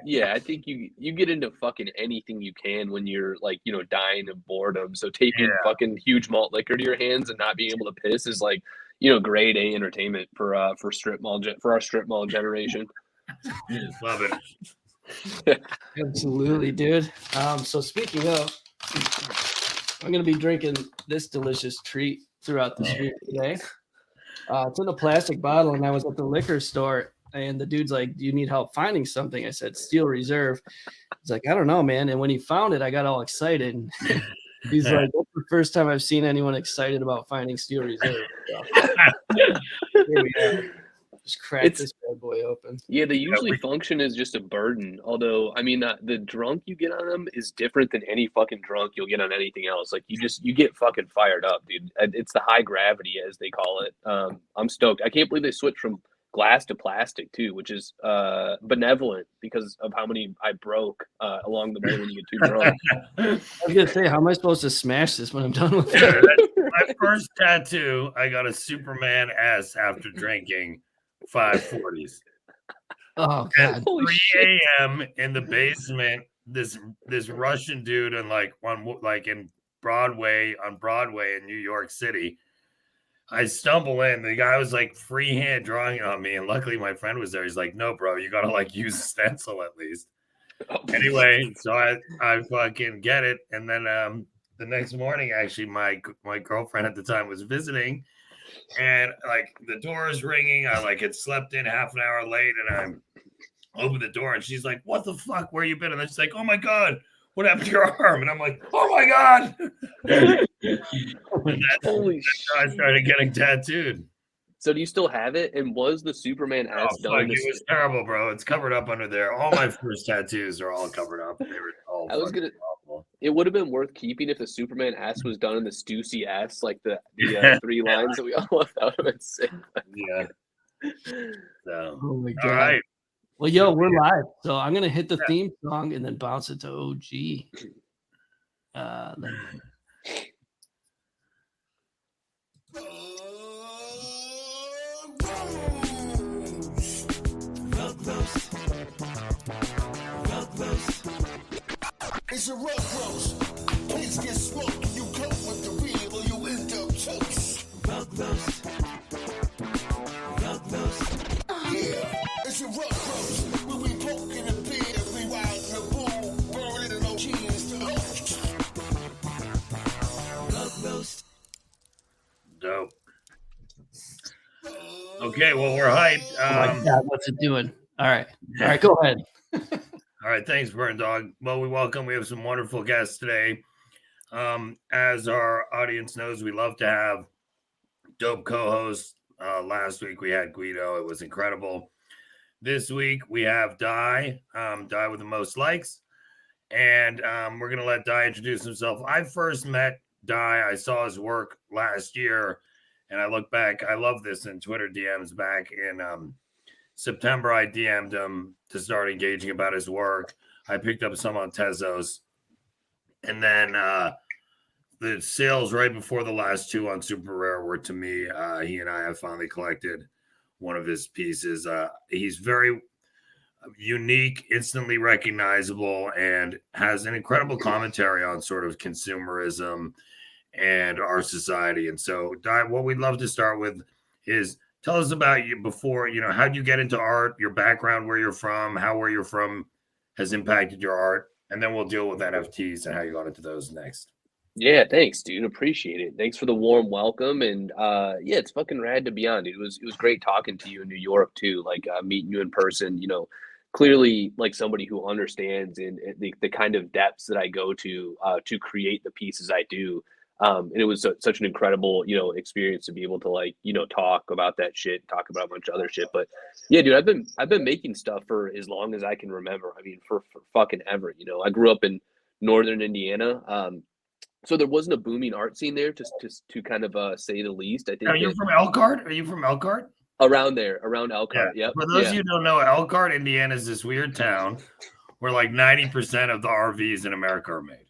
Yeah, I think you get into fucking anything you can when you're like, dying of boredom. So taping Yeah. fucking huge malt liquor to your hands and not being able to piss is like, grade A entertainment for our strip mall generation. Love it. Absolutely, dude. So speaking of, I'm gonna be drinking this delicious treat throughout the street today. It's in a plastic bottle, and I was at the liquor store, and the dude's like, "Do you need help finding something?" I said, "Steel Reserve." He's like, "I don't know, man." And when he found it, I got all excited. He's like, "That's the first time I've seen anyone excited about finding Steel Reserve." So, here we are. Just crack this bad boy open. Yeah, they usually function as just a burden. Although, I mean, the drunk you get on them is different than any fucking drunk you'll get on anything else. Like you get fucking fired up, dude. It's the high gravity, as they call it. I'm stoked. I can't believe they switched from glass to plastic too, which is benevolent because of how many I broke along the way when you get too drunk. I was gonna say, how am I supposed to smash this when I'm done with it? My first tattoo, I got a Superman S after drinking 540s. Oh At god! 3 a.m. in the basement, this Russian dude in in Broadway in New York City. I stumble in. The guy was like freehand drawing on me, and luckily my friend was there. He's like, "No, bro, you gotta like use a stencil at least." Anyway, so I fucking get it, and then the next morning, actually, my girlfriend at the time was visiting, and like the door is ringing. I like had slept in half an hour late, and I open the door, and she's like, "What the fuck? Where you been?" And then she's like, "Oh my god, what happened to your arm?" And I'm like, "Oh my god!" Holy shit! I started getting tattooed. So do you still have it? And was the Superman S done? It was terrible, bro. It's covered up under there. All my first tattoos are all covered up. They were all awful. It would have been worth keeping if the Superman S was done in the Stussy S, like the 3 lines that we all left. That would have been sick. Yeah. So, oh my god! All right. Well, yo, we're live, so I'm gonna hit the theme song and then bounce it to OG. It's a RugRoast. Please get smoked. You come with the real or you end up toast. RugRoast. Yeah, it's a RugRoast. Where we poking the beer, we riding the bull, burning no cheese to host. RugRoast. Dope. Okay, well, we're hyped. Oh my god, what's it doing? All right, go ahead. All right, thanks, Burn Dog. Well, we have some wonderful guests today. As our audience knows, we love to have dope co-hosts. Last week we had Guido. It was incredible. This week we have Die with the most likes. And we're going to let Die introduce himself. I first met Die. I saw his work last year. And I look back, I love this in Twitter DMs back in September. I DM'd him to start engaging about his work. I picked up some on Tezos. And then the sales right before the last two on Super Rare were to me. He and I have finally collected one of his pieces. He's very unique, instantly recognizable, and has an incredible commentary on sort of consumerism and our society. And so, Di, what we'd love to start with is tell us about you before, how'd you get into art, your background, where you're from, how where you're from has impacted your art, and then we'll deal with NFTs and how you got into those next. Yeah, thanks, dude. Appreciate it. Thanks for the warm welcome. And yeah, it's fucking rad to be on, dude. It was great talking to you in New York too, like meeting you in person, clearly like somebody who understands in the kind of depths that I go to create the pieces I do. And it was such an incredible, experience to be able to talk about that shit, talk about a bunch of other shit. But yeah, dude, I've been making stuff for as long as I can remember. I mean, for fucking ever. I grew up in northern Indiana. So there wasn't a booming art scene there, to kind of say the least. I think. Are you from Elkhart? Are you from Elkhart? Around there, around Elkhart. Yeah. Yep. For those of you who don't know, Elkhart, Indiana is this weird town where like 90% of the RVs in America are made.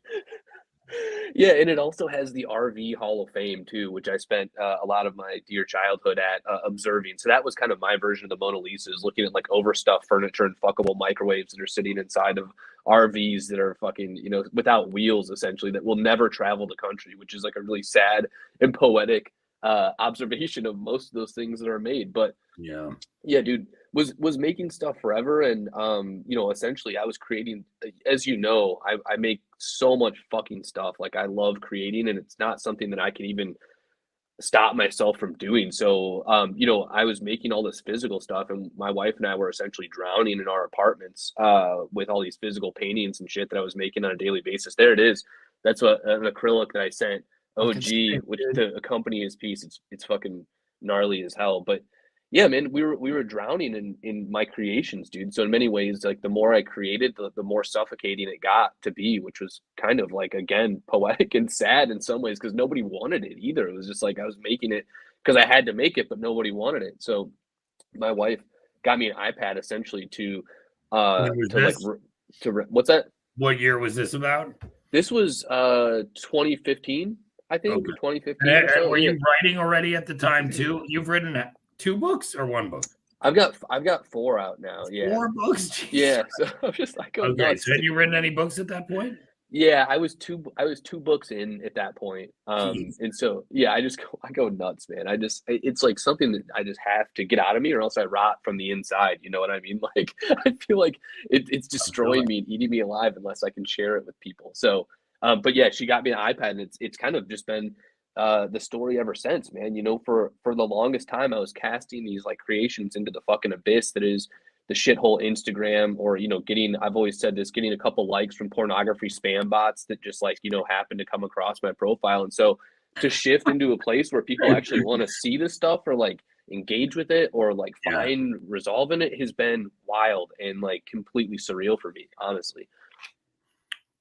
Yeah, and it also has the RV Hall of Fame too, which I spent a lot of my dear childhood at observing. So that was kind of my version of the Mona Lisa, is looking at like overstuffed furniture and fuckable microwaves that are sitting inside of RVs that are fucking, without wheels essentially, that will never travel the country, which is like a really sad and poetic observation of most of those things that are made. But Yeah. yeah, dude, was making stuff forever, and essentially I was creating, as I make so much fucking stuff. Like I love creating, and it's not something that I can even stop myself from doing. So I was making all this physical stuff, and my wife and I were essentially drowning in our apartments with all these physical paintings and shit that I was making on a daily basis. There it is. That's an acrylic that I sent Fucking OG, sick, which dude. to accompany his piece. It's fucking gnarly as hell. But yeah, man, we were drowning in my creations, dude. So in many ways, like the more I created, the more suffocating it got to be, which was kind of like, again, poetic and sad in some ways, because nobody wanted it either. It was just like I was making it because I had to make it, but nobody wanted it. So my wife got me an iPad essentially to When was like this? what's that? What year was this about? This was 2015, I think, Okay. 2015 or so. Were Yeah. you writing already at the time too? You've written 2 books or 1 book? I've got 4 out now. Yeah. 4 books? Jeez. Yeah. So I'm just like, oh, Okay. nuts. So had you written any books at that point? Yeah, I was 2 books in at that point. Jeez. And so yeah, I go nuts, man. It's like something that I just have to get out of me, or else I rot from the inside. You know what I mean? Like I feel like it's destroying me and eating me alive unless I can share it with people. So but yeah, she got me an iPad, and it's kind of just been the story ever since, man. For the longest time I was casting these like creations into the fucking abyss that is the shithole Instagram, or I've always said this, getting a couple likes from pornography spam bots that just like happen to come across my profile. And so to shift into a place where people actually want to see this stuff, or like engage with it, or like Yeah. find resolve in it, has been wild and like completely surreal for me, honestly.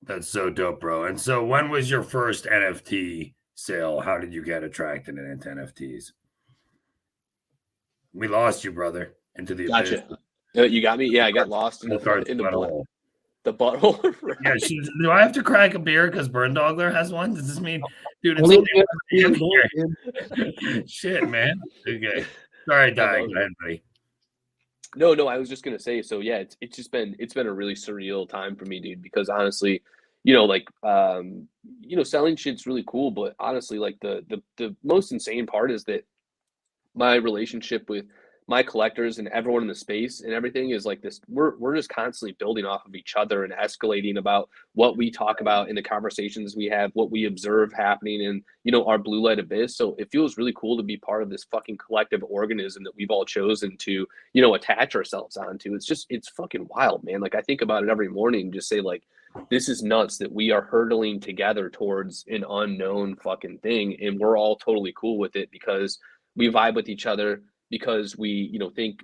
That's so dope, bro. And so when was your first NFT sale? How did you get attracted into NFTs? We lost you, brother, into the abyss. Gotcha. You got me. Yeah, I got lost in the butthole. the butthole. Right. Yeah, do I have to crack a beer because Burn Dogler has one? Does this mean, dude? It's Only only if you have to be in shit, man. Okay, sorry, Di. Go ahead, buddy. No, I was just gonna say. So yeah, it's been a really surreal time for me, dude. Because honestly, selling shit's really cool, but honestly, like the most insane part is that my relationship with my collectors and everyone in the space and everything is like this. We're just constantly building off of each other and escalating about what we talk about in the conversations we have, what we observe happening in our blue light abyss. So it feels really cool to be part of this fucking collective organism that we've all chosen to attach ourselves onto. It's fucking wild, man. Like I think about it every morning and just say like, this is nuts that we are hurtling together towards an unknown fucking thing, and we're all totally cool with it because we vibe with each other, because we think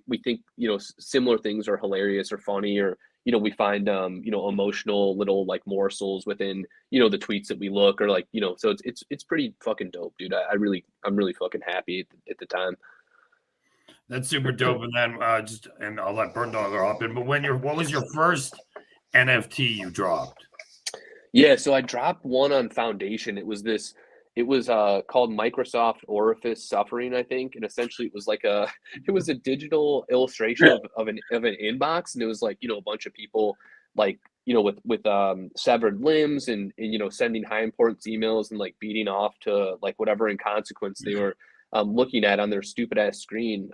similar things are hilarious or funny, or we find emotional little like morsels within the tweets that we look, or like so it's pretty fucking dope, dude. I'm really fucking happy at the time. That's super dope. And then and I'll let Burn Dogler hop in. But what was your first NFT you dropped? Yeah, so I dropped one on Foundation. It was called Microsoft Orifice Suffering, I think, and essentially it was a digital illustration of an inbox, and it was like a bunch of people like with severed limbs and sending high importance emails and like beating off to like whatever in consequence they were looking at on their stupid ass screen,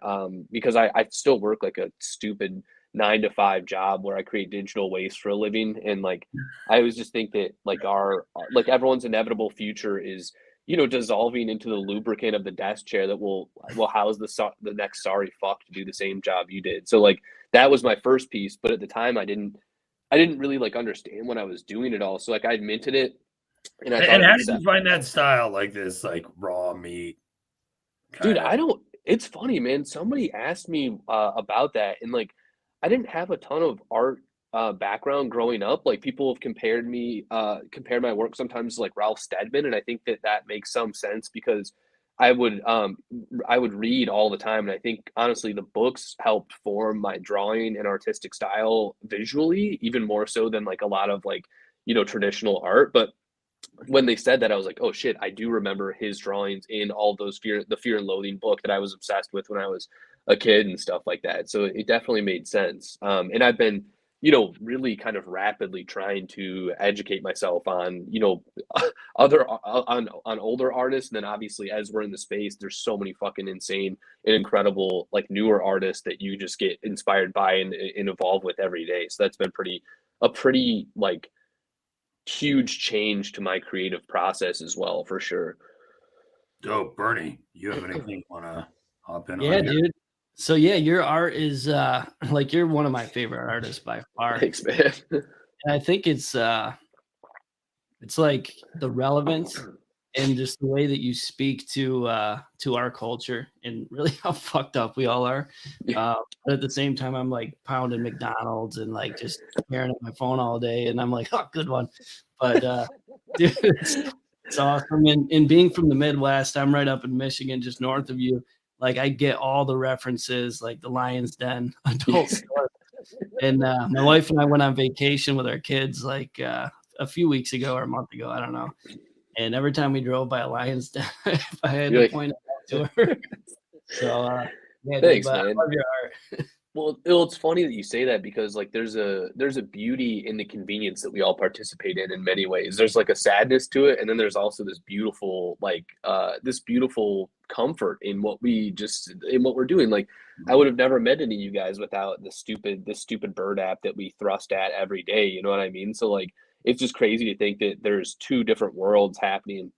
because I still work like a stupid 9 to 5 job where I create digital waste for a living, and like I always just think that like like everyone's inevitable future is dissolving into the lubricant of the desk chair that will house the next sorry fuck to do the same job you did. So like that was my first piece, but at the time I didn't really like understand what I was doing at all. So like I minted it, and I thought. And how did you find that style, like this, like raw meat? Dude, it's funny, man. Somebody asked me about that, and like I didn't have a ton of art background growing up. Like people have compared my work sometimes to like Ralph Steadman, and I think that makes some sense because I would read all the time, and I think honestly the books helped form my drawing and artistic style visually, even more so than like a lot of like traditional art. But when they said that, I was like, oh shit, I do remember his drawings in all those the Fear and Loathing book that I was obsessed with when I was a kid and stuff like that. So it definitely made sense. And I've been, really kind of rapidly trying to educate myself on, other on older artists. And then obviously as we're in the space, there's so many fucking insane and incredible like newer artists that you just get inspired by and evolve with every day. So that's been a pretty like huge change to my creative process as well, for sure. Dope. Bernie, you have anything you want to hop in on? Yeah, dude. So yeah, your art is like you're one of my favorite artists by far. Thanks, man. And I think it's like the relevance and just the way that you speak to our culture and really how fucked up we all are. But at the same time, I'm like pounding McDonald's and like just staring at my phone all day, and I'm like, oh, good one. But dude, it's awesome. And being from the Midwest, I'm right up in Michigan, just north of you. Like I get all the references, like the Lion's Den, adult store. And my wife and I went on vacation with our kids like a few weeks ago or a month ago, I don't know. And every time we drove by a Lion's Den, I had to point it out to her. So yeah, thanks, dude, man. I love your art. Well, it's funny that you say that because like there's a beauty in the convenience that we all participate in many ways. There's like a sadness to it, and then there's also this beautiful this beautiful comfort in what we're doing. Like I would have never met any of you guys without this stupid bird app that we thrust at every day. You know what I mean? So like it's just crazy to think that there's two different worlds happening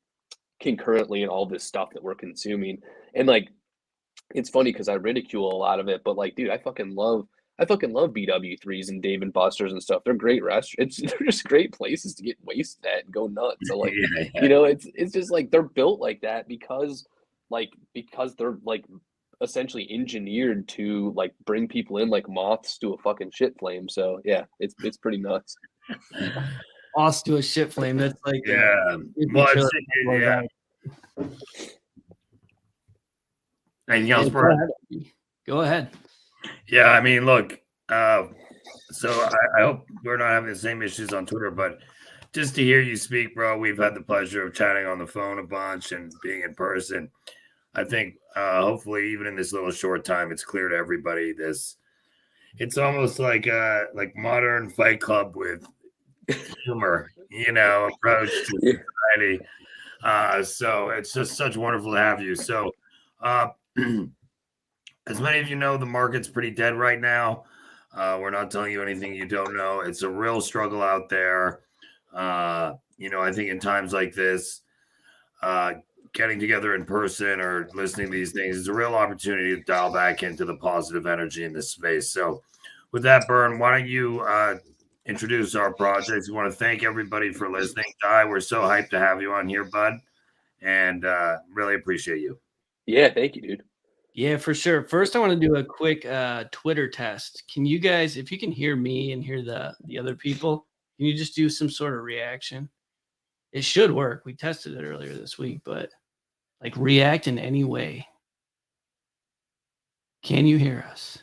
concurrently in all this stuff that we're consuming. And like it's funny because I ridicule a lot of it, but like, dude, I fucking love BW3s and Dave and Buster's and stuff. They're great restaurants. They're just great places to get wasted at and go nuts. So like, it's just like they're built like that because they're like essentially engineered to like bring people in like moths to a fucking shit flame. So yeah, it's pretty nuts. Moths to a shit flame. That's like yeah. Anything else, bro? Go ahead. Yeah, I mean, look, so I hope we're not having the same issues on Twitter, but just to hear you speak, bro, we've had the pleasure of chatting on the phone a bunch and being in person. I think hopefully even in this little short time, it's clear to everybody it's almost like modern Fight Club with humor, approach to society. So it's just such wonderful to have you. So as many of you know, the market's pretty dead right now. We're not telling you anything you don't know. It's a real struggle out there. I think in times like this, getting together in person or listening to these things is a real opportunity to dial back into the positive energy in this space. So with that, Bern, why don't you introduce our projects? We want to thank everybody for listening. Di, we're so hyped to have you on here, bud, and really appreciate you. Yeah, thank you, dude. Yeah, for sure. First, I want to do a quick Twitter test. Can you guys, if you can hear me and hear the other people, can you just do some sort of reaction? It should work. We tested it earlier this week, but like react in any way. Can you hear us?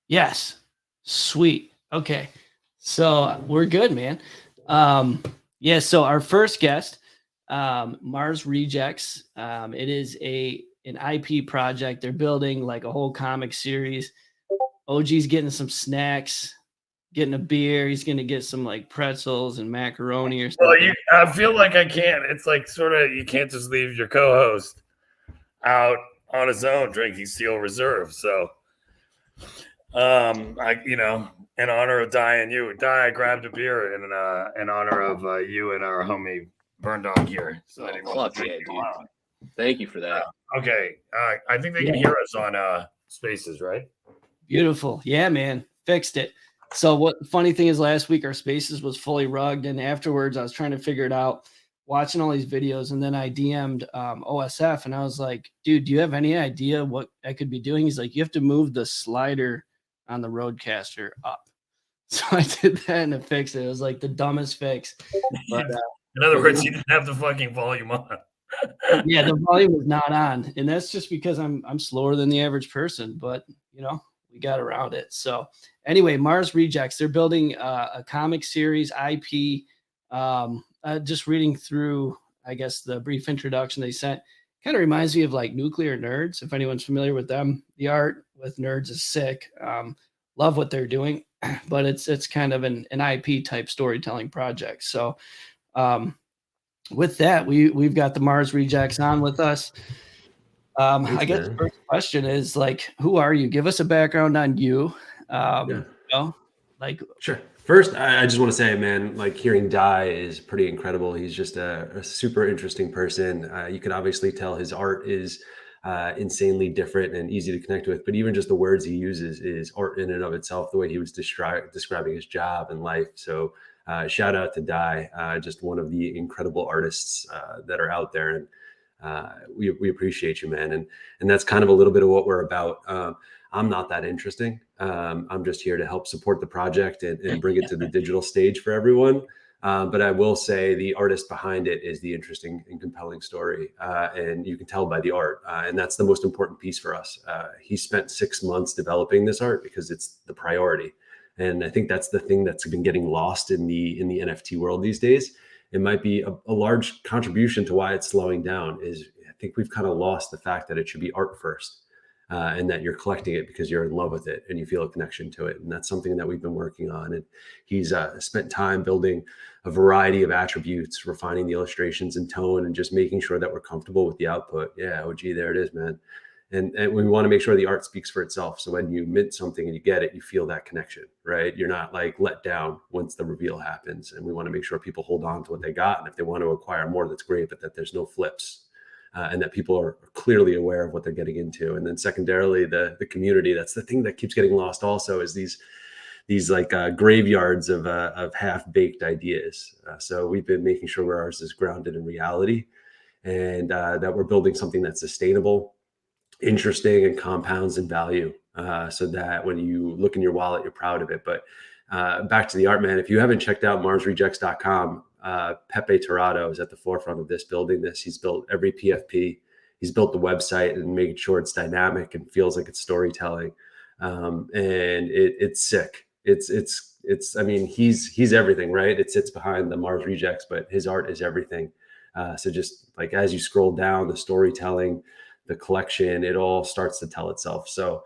Yes. Sweet. Okay. So we're good, man. Yeah, so our first guest, Mars Rejects. It is an IP project. They're building like a whole comic series. OG's getting some snacks, getting a beer. He's going to get some like pretzels and macaroni or something. Well, I feel like I can't. It's like sort of, you can't just leave your co-host out on his own drinking Steel Reserve. So, in honor of Di and you, Di, I grabbed a beer in honor of you and our homie Burn Dog here. So fuck yeah, dude. Thank you for that. Okay. I think they can hear us on Spaces, right? Beautiful. Yeah, man. Fixed it. So what the funny thing is last week our Spaces was fully rugged, and afterwards I was trying to figure it out, watching all these videos, and then I DM'd OSF and I was like, dude, do you have any idea what I could be doing? He's like, you have to move the slider on the Roadcaster up. So I did that and it fixed it. It was like the dumbest fix. But, in other words, you didn't have the fucking volume on. Yeah, the volume was not on, and that's just because I'm slower than the average person. But we got around it. So anyway, Mars Rejects. They're building a comic series IP. Just reading through I guess the brief introduction they sent kind of reminds me of like Nuclear Nerds. If anyone's familiar with them, the art with Nerds is sick. Love what they're doing, but it's kind of an IP type storytelling project. So with that, we've got the Mars Rejects on with us. Thanks, I guess the man. first question is like, who are you? Give us a background on you. Yeah. You know, like Sure. First, I just want to say, man, like hearing Die is pretty incredible. He's just a super interesting person. You can obviously tell his art is insanely different and easy to connect with, but even just the words he uses is art in and of itself, the way he was describing his job and life. So shout out to Die, just one of the incredible artists that are out there. And we appreciate you, man. And that's kind of a little bit of what we're about. I'm not that interesting. I'm just here to help support the project and bring it to the digital stage for everyone. But I will say the artist behind it is the interesting and compelling story. And you can tell by the art. And that's the most important piece for us. He spent 6 months developing this art because it's the priority. And I think that's the thing that's been getting lost in the NFT world these days. It might be a large contribution to why it's slowing down is I think we've kind of lost the fact that it should be art first. And that you're collecting it because you're in love with it and you feel a connection to it. And that's something that we've been working on. And he's spent time building a variety of attributes, refining the illustrations and tone, and just making sure that we're comfortable with the output. Yeah, oh, gee, there it is, man. And we want to make sure the art speaks for itself. So when you mint something and you get it, you feel that connection, right? You're not like let down once the reveal happens. And we want to make sure people hold on to what they got. And if they want to acquire more, that's great, but that there's no flips. And that people are clearly aware of what they're getting into. And then secondarily, the community, that's the thing that keeps getting lost also is these like graveyards of half-baked ideas. So we've been making sure ours is grounded in reality and that we're building something that's sustainable, interesting, and compounds in value so that when you look in your wallet, you're proud of it. But back to the art, man, if you haven't checked out marsrejects.com, Pepe Tirado is at the forefront of this, building this. He's built every PFP. He's built the website and made sure it's dynamic and feels like it's storytelling. And it's sick. It's. I mean, he's everything, right? It sits behind the Mars Rejects, but his art is everything. So just like as you scroll down, the storytelling, the collection, it all starts to tell itself. So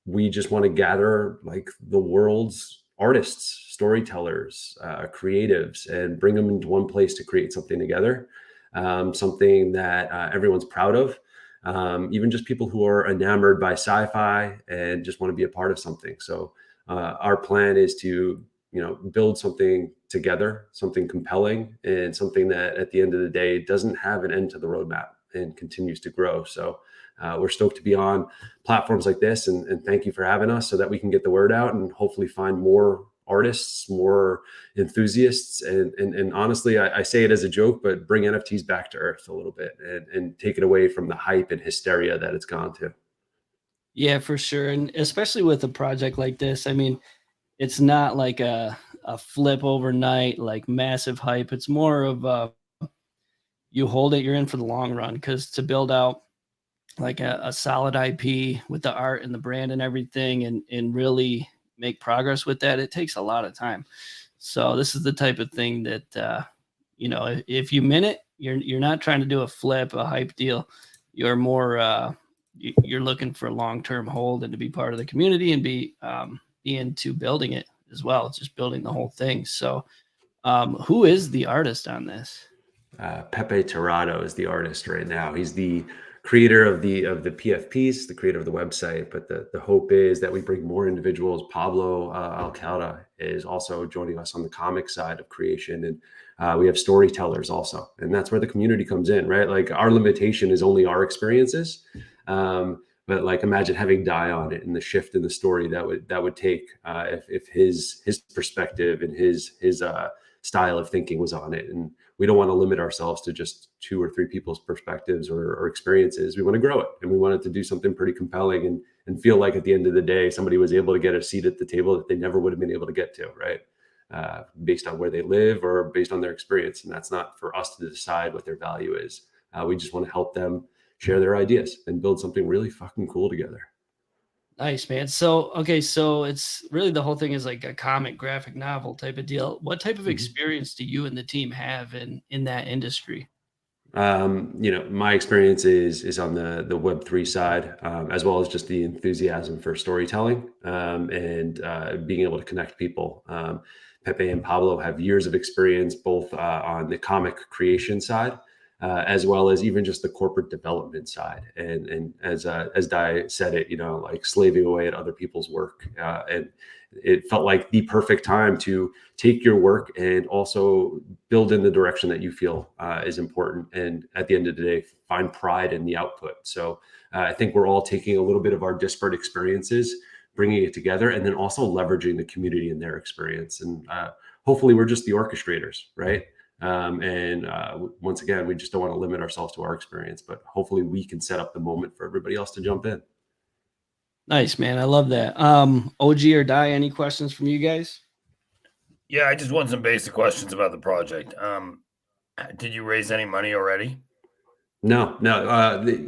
we just want to gather like the world's artists, storytellers, creatives, and bring them into one place to create something together, something that everyone's proud of, even just people who are enamored by sci-fi and just want to be a part of something. So our plan is to, build something together, something compelling, and something that at the end of the day doesn't have an end to the roadmap and continues to grow. So we're stoked to be on platforms like this, and thank you for having us so that we can get the word out and hopefully find more artists, more enthusiasts. And honestly, I say it as a joke, but bring NFTs back to earth a little bit and take it away from the hype and hysteria that it's gone to. Yeah, for sure. And especially with a project like this, I mean, it's not like a flip overnight, like massive hype. It's more of you hold it, you're in for the long run, because to build out like a solid IP with the art and the brand and everything and really make progress with that, it takes a lot of time. So this is the type of thing that, if you mint it, you're not trying to do a flip, a hype deal. You're more, you're looking for a long-term hold and to be part of the community and be into building it as well. It's just building the whole thing. So who is the artist on this? Pepe Tirado is the artist right now. He's the creator of the PFPs, the creator of the website. But the hope is that we bring more individuals. Pablo Alcalá is also joining us on the comic side of creation, and we have storytellers also, and that's where the community comes in, right? Like our limitation is only our experiences, but like imagine having Die on it and the shift in the story that would take if his perspective and his style of thinking was on it. And we don't want to limit ourselves to just 2 or 3 people's perspectives or experiences. We want to grow it, and we want it to do something pretty compelling and feel like at the end of the day, somebody was able to get a seat at the table that they never would have been able to get to, right? Based on where they live or based on their experience. And that's not for us to decide what their value is. We just want to help them share their ideas and build something really fucking cool together. Nice, man. So it's really the whole thing is like a comic graphic novel type of deal. What type of experience do you and the team have in that industry? My experience is on the Web3 side, as well as just the enthusiasm for storytelling, and being able to connect people. Pepe and Pablo have years of experience both on the comic creation side, as well as even just the corporate development side. And as Di said it, like slaving away at other people's work, and it felt like the perfect time to take your work and also build in the direction that you feel is important. And at the end of the day, find pride in the output. So I think we're all taking a little bit of our disparate experiences, bringing it together, and then also leveraging the community and their experience. And hopefully we're just the orchestrators, right? Once again, we just don't want to limit ourselves to our experience, but hopefully we can set up the moment for everybody else to jump in. Nice, man. I love that. OG or Di, any questions from you guys? Yeah, I just want some basic questions about the project. Did you raise any money already? No.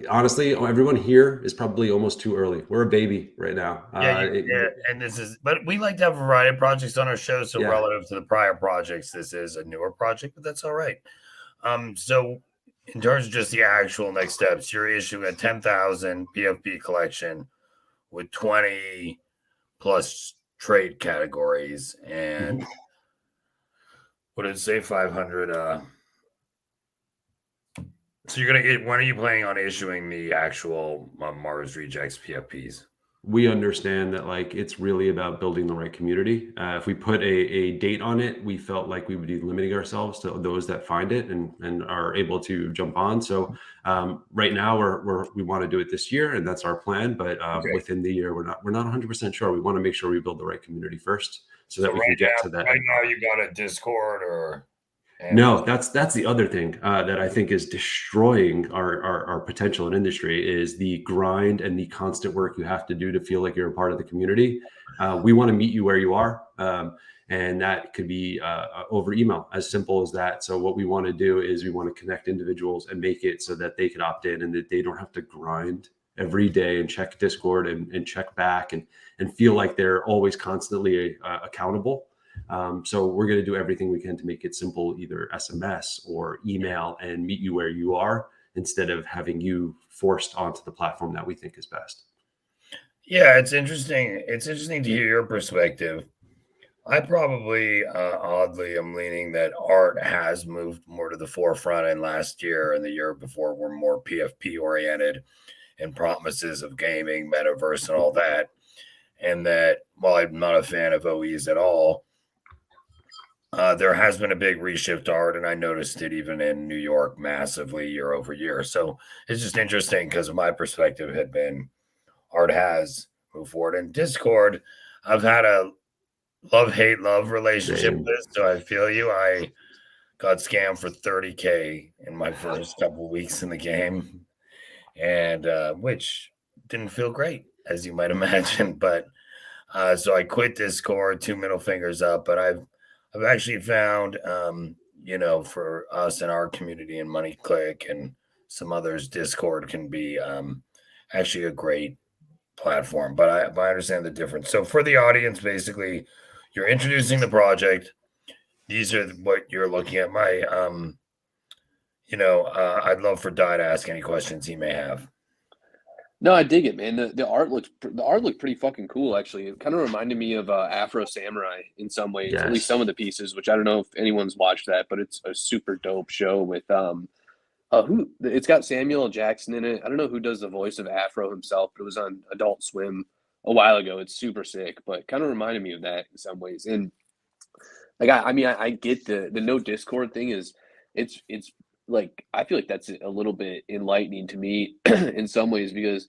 Honestly, everyone here is probably almost too early. We're a baby right now. And but we like to have a variety of projects on our show. So Yeah. relative to the prior projects, this is a newer project, but that's all right. So in terms of just the actual next steps, you're issuing a 10,000 PFP collection with 20 plus trade categories, and what did it say? 500. So you're gonna get. When are you planning on issuing the actual Mars Rejects PFPs? We understand that like it's really about building the right community. If we put a date on it, we felt like we would be limiting ourselves to those that find it and are able to jump on. So right now we want to do it this year, and that's our plan. But within the year, we're not 100% sure. We want to make sure we build the right community first, so that we can get to that. Right now, you got a Discord or. No, that's the other thing that I think is destroying our potential in industry is the grind and the constant work you have to do to feel like you're a part of the community. We want to meet you where you are, and that could be over email, as simple as that. So what we want to do is we want to connect individuals and make it so that they can opt in and that they don't have to grind every day and check Discord and check back and feel like they're always constantly accountable. So we're going to do everything we can to make it simple, either SMS or email, and meet you where you are instead of having you forced onto the platform that we think is best. Yeah, it's interesting. It's interesting to hear your perspective. I probably oddly am leaning that art has moved more to the forefront, and last year and the year before were more PFP oriented and promises of gaming, metaverse, and all that. And that while I'm not a fan of OEs at all, there has been a big reshift to art, and I noticed it even in New York massively year over year. So it's just interesting because my perspective had been art has moved forward. And Discord, I've had a love relationship with it, so I feel you. I got scammed for 30K in my first couple weeks in the game, and which didn't feel great, as you might imagine. But so I quit Discord, 2 middle fingers up. But I've actually found, for us in our community and Money Click and some others, Discord can be actually a great platform. But I understand the difference. So for the audience, basically, you're introducing the project. These are what you're looking at. I'd love for Di to ask any questions he may have. No, I dig it, man. The art looked pretty fucking cool, actually. It kind of reminded me of Afro Samurai in some ways, Yes. At least some of the pieces, which I don't know if anyone's watched that, but it's a super dope show with it's got Samuel L. Jackson in it. I don't know who does the voice of Afro himself, but it was on Adult Swim a while ago. It's super sick, but kind of reminded me of that in some ways. And like I get the no Discord thing is it's like I feel like that's a little bit enlightening to me in some ways because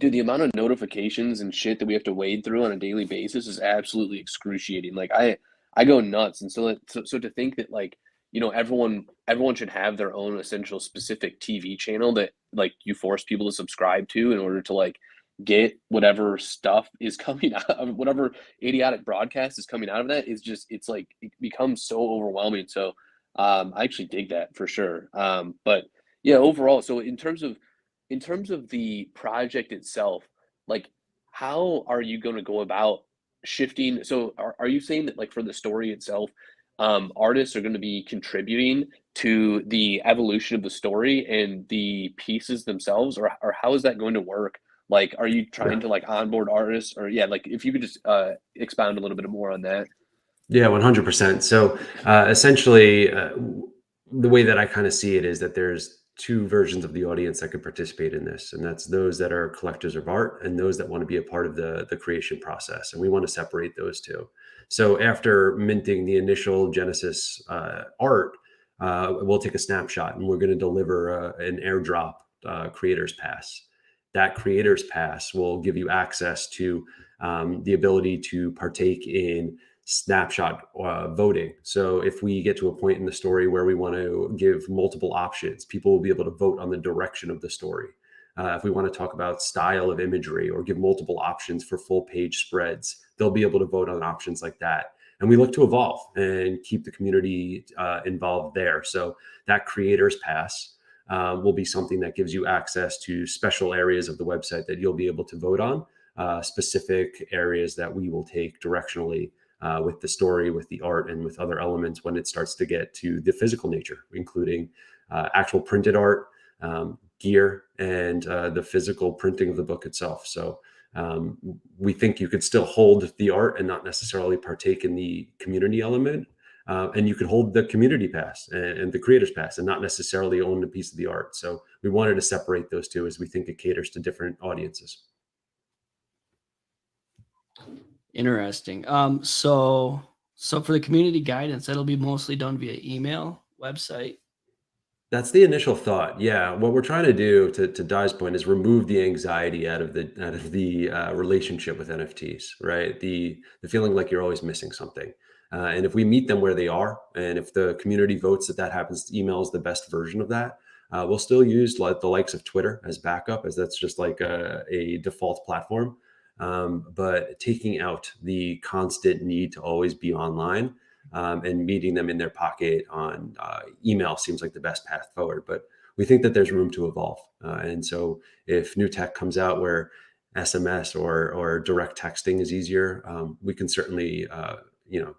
dude, the amount of notifications and shit that we have to wade through on a daily basis is absolutely excruciating. Like I go nuts, and so to think that like everyone should have their own essential specific TV channel that like you force people to subscribe to in order to like get whatever stuff is coming out of whatever idiotic broadcast is coming out of that is just it's like it becomes so overwhelming. So I actually dig that for sure. But yeah, overall, so in terms of the project itself, like how are you going to go about shifting? So are you saying that like for the story itself, artists are going to be contributing to the evolution of the story and the pieces themselves, or how is that going to work? Like, are you trying to like onboard artists, or like if you could just expound a little bit more on that. Yeah, 100%. So essentially, the way that I kind of see it is that there's two versions of the audience that could participate in this, and that's those that are collectors of art and those that want to be a part of the creation process. And we want to separate those two. So after minting the initial Genesis art, we'll take a snapshot and we're going to deliver an airdrop creator's pass. That creator's pass will give you access to the ability to partake in snapshot voting. So if we get to a point in the story where we want to give multiple options, people will be able to vote on the direction of the story. If we want to talk about style of imagery or give multiple options for full page spreads, they'll be able to vote on options like that. And we look to evolve and keep the community involved there. So that creator's pass will be something that gives you access to special areas of the website that you'll be able to vote on, specific areas that we will take directionally with the story, with the art, and with other elements when it starts to get to the physical nature, including actual printed art, gear, and the physical printing of the book itself. So we think you could still hold the art and not necessarily partake in the community element. And you could hold the community pass and the creator's pass and not necessarily own a piece of the art. So we wanted to separate those two as we think it caters to different audiences. Interesting. So for the community guidance, that'll be mostly done via email, website. That's the initial thought. Yeah, what we're trying to do, to Dai's point, is remove the anxiety out of the relationship with NFTs, right? The feeling like you're always missing something. And if we meet them where they are, and if the community votes that happens, email is the best version of that. We'll still use like the likes of Twitter as backup, as that's just like a default platform. But taking out the constant need to always be online and meeting them in their pocket on email seems like the best path forward. But we think that there's room to evolve. And so if new tech comes out where SMS or direct texting is easier, we can certainly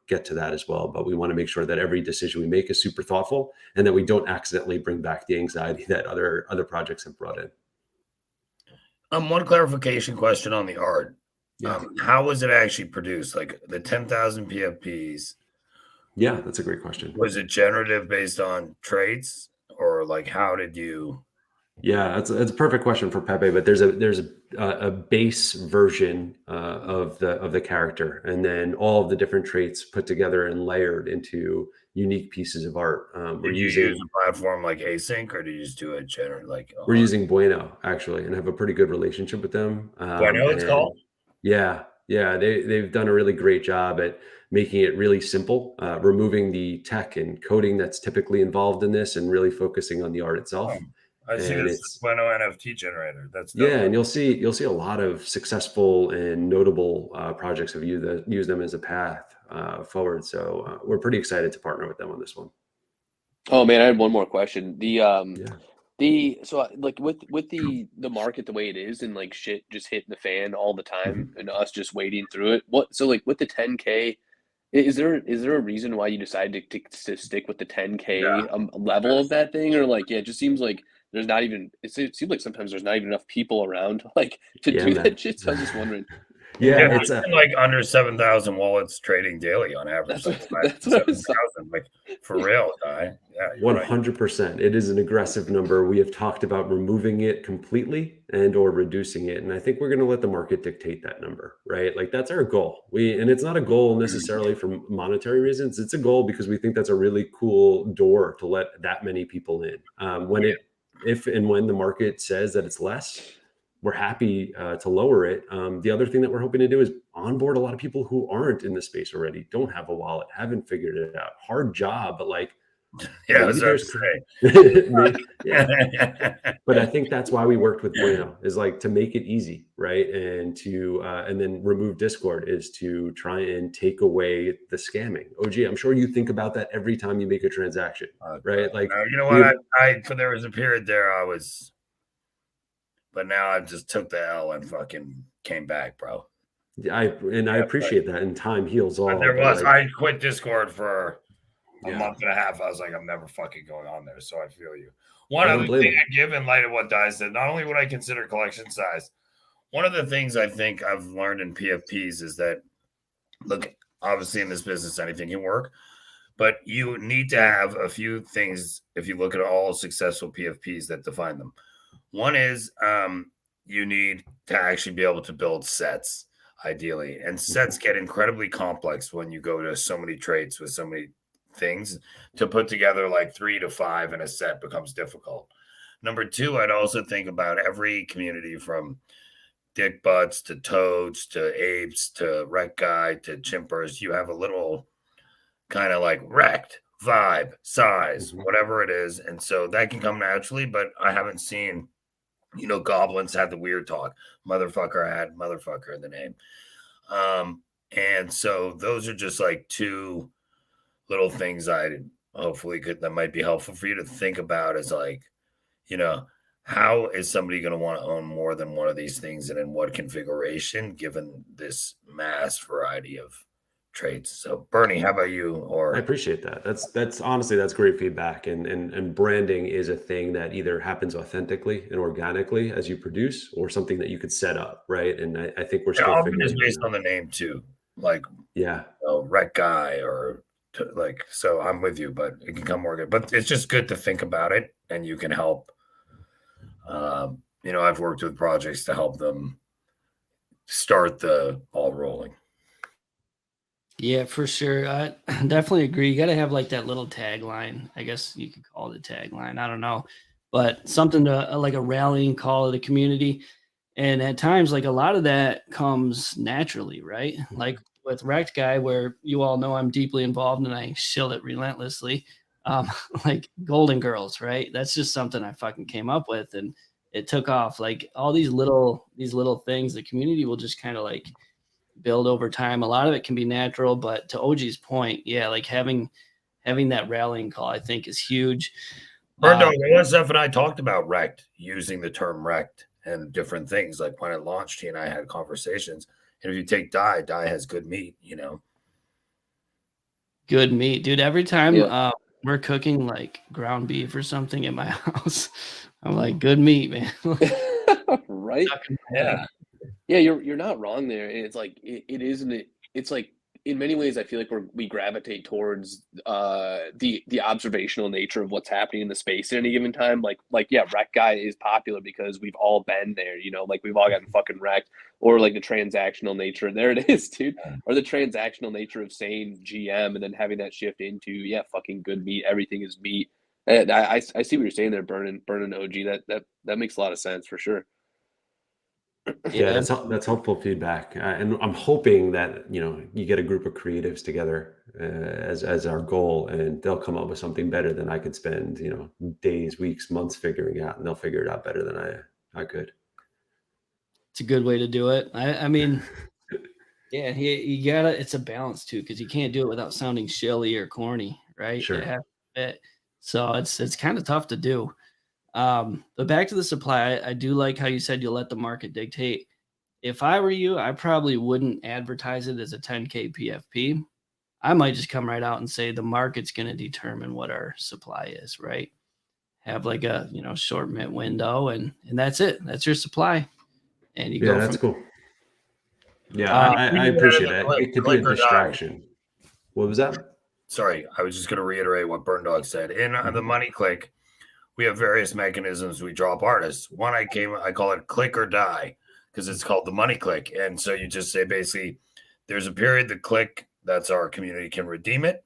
get to that as well. But we want to make sure that every decision we make is super thoughtful and that we don't accidentally bring back the anxiety that other projects have brought in. One clarification question on the art. Yeah. How was it actually produced? Like the 10,000 PFPs? Yeah, that's a great question. Was it generative based on traits, or like how did you? Yeah, it's a perfect question for Pepe. But there's a base version of the character, and then all of the different traits put together and layered into unique pieces of art. Did you use a platform like Async, or did you just do it general? Like we're using Bueno actually, and have a pretty good relationship with them. Bueno, it's called. Yeah, they've done a really great job at making it really simple, removing the tech and coding that's typically involved in this, and really focusing on the art itself. I see this is Bueno NFT generator. That's dope. Yeah, and you'll see a lot of successful and notable projects have used them as a path forward. So we're pretty excited to partner with them on this one. Oh man, I had one more question. So like with the market the way it is, and like shit just hitting the fan all the time, and us just wading through it. So like with the 10K, is there a reason why you decided to stick with the 10K level of that thing, or like it just seems like there's not even it seems like sometimes there's not even enough people around to do that shit. So I was just wondering. Yeah, it's like under 7,000 wallets trading daily on average. That's what I was 7,000, like for real, guy. Yeah, 100%. Right. It is an aggressive number. We have talked about removing it completely or reducing it, and I think we're going to let the market dictate that number, right? Like that's our goal. And it's not a goal necessarily for monetary reasons. It's a goal because we think that's a really cool door to let that many people in. If and when the market says that it's less, we're happy to lower it. The other thing that we're hoping to do is onboard a lot of people who aren't in the space already, don't have a wallet, haven't figured it out. Hard job, but like, yeah. But I think that's why we worked with Bueno, is like to make it easy, right? And to and then remove Discord is to try and take away the scamming. OG, I'm sure you think about that every time you make a transaction, right? Like, you know what? There was a period there I was. But now I just took the L and fucking came back, bro. I appreciate that. And time heals all. I quit Discord for a Yeah. month and a half, I was like, I'm never fucking going on there. So I feel you. One I other don't blame thing him. I give in light of what Di said, not only would I consider collection size, one of the things I think I've learned in PFPs is that, look, obviously in this business, anything can work, but you need to have a few things if you look at all successful PFPs that define them. One is you need to actually be able to build sets, ideally. And sets get incredibly complex when you go to so many traits with so many things. To put together like 3 to 5 in a set becomes difficult. Number two, I'd also think about every community from dick butts to toads to apes to wreck guy to chimpers. You have a little kind of like wrecked vibe, size, whatever it is. And so that can come naturally, but I haven't seen, goblins had the weird talk. Motherfucker had motherfucker in the name. And so those are just like two little things that might be helpful for you to think about as like, how is somebody going to want to own more than one of these things and in what configuration given this mass variety of traits? So Bernie, how about you? I appreciate that. That's honestly, that's great feedback. And branding is a thing that either happens authentically and organically as you produce, or something that you could set up, right? And I think we're still often figuring is based on the name too, like wreck guy so I'm with you, but it can come more good. But it's just good to think about it, and you can help. I've worked with projects to help them start the ball rolling. Yeah, for sure. I definitely agree. You got to have like that little tagline. I guess you could call it a tagline. I don't know, but something to like a rallying call of the community. And at times, like a lot of that comes naturally, right? Like with Wrecked Guy, where you all know I'm deeply involved and I shill it relentlessly. Like Golden Girls, right? That's just something I fucking came up with, and it took off. Like all these little things, the community will just kind of like build over time. A lot of it can be natural, but to OG's point, yeah, like having that rallying call, I think, is huge. Bird Steph and I talked about wrecked, using the term wrecked and different things. Like when it launched, he and I had conversations. And if you take Di has good meat, Good meat, dude. Every time we're cooking like ground beef or something at my house, I'm like, good meat, man. Right? Yeah. Yeah, you're not wrong there. And it's like it's like in many ways I feel like we gravitate towards the observational nature of what's happening in the space at any given time. Like yeah, wreck guy is popular because we've all been there, like we've all gotten fucking wrecked, or like the transactional nature. There it is, dude. Or the transactional nature of saying GM and then having that shift into fucking good meat. Everything is meat. And I see what you're saying there, burning OG. That makes a lot of sense for sure. Yeah, that's helpful feedback, and I'm hoping that you get a group of creatives together as our goal, and they'll come up with something better than I could spend days, weeks, months figuring out, and they'll figure it out better than I could. It's a good way to do it. I mean, yeah, you gotta. It's a balance too, because you can't do it without sounding shilly or corny, right? Sure. It has to fit. So it's kind of tough to do. But back to the supply, I do like how you said you'll let the market dictate. If I were you, I probably wouldn't advertise it as a 10K PFP. I might just come right out and say the market's going to determine what our supply is, right? Have like a short mint window, and that's it. That's your supply, and you go. That's cool. Yeah, I appreciate it. It could be a distraction. What was that? Sorry, I was just going to reiterate what Burn Dog said. In the Money Click, we have various mechanisms we drop artists. One I call it click or die, because it's called the Money Click. And so you just say basically there's a period the click, that's our community can redeem it.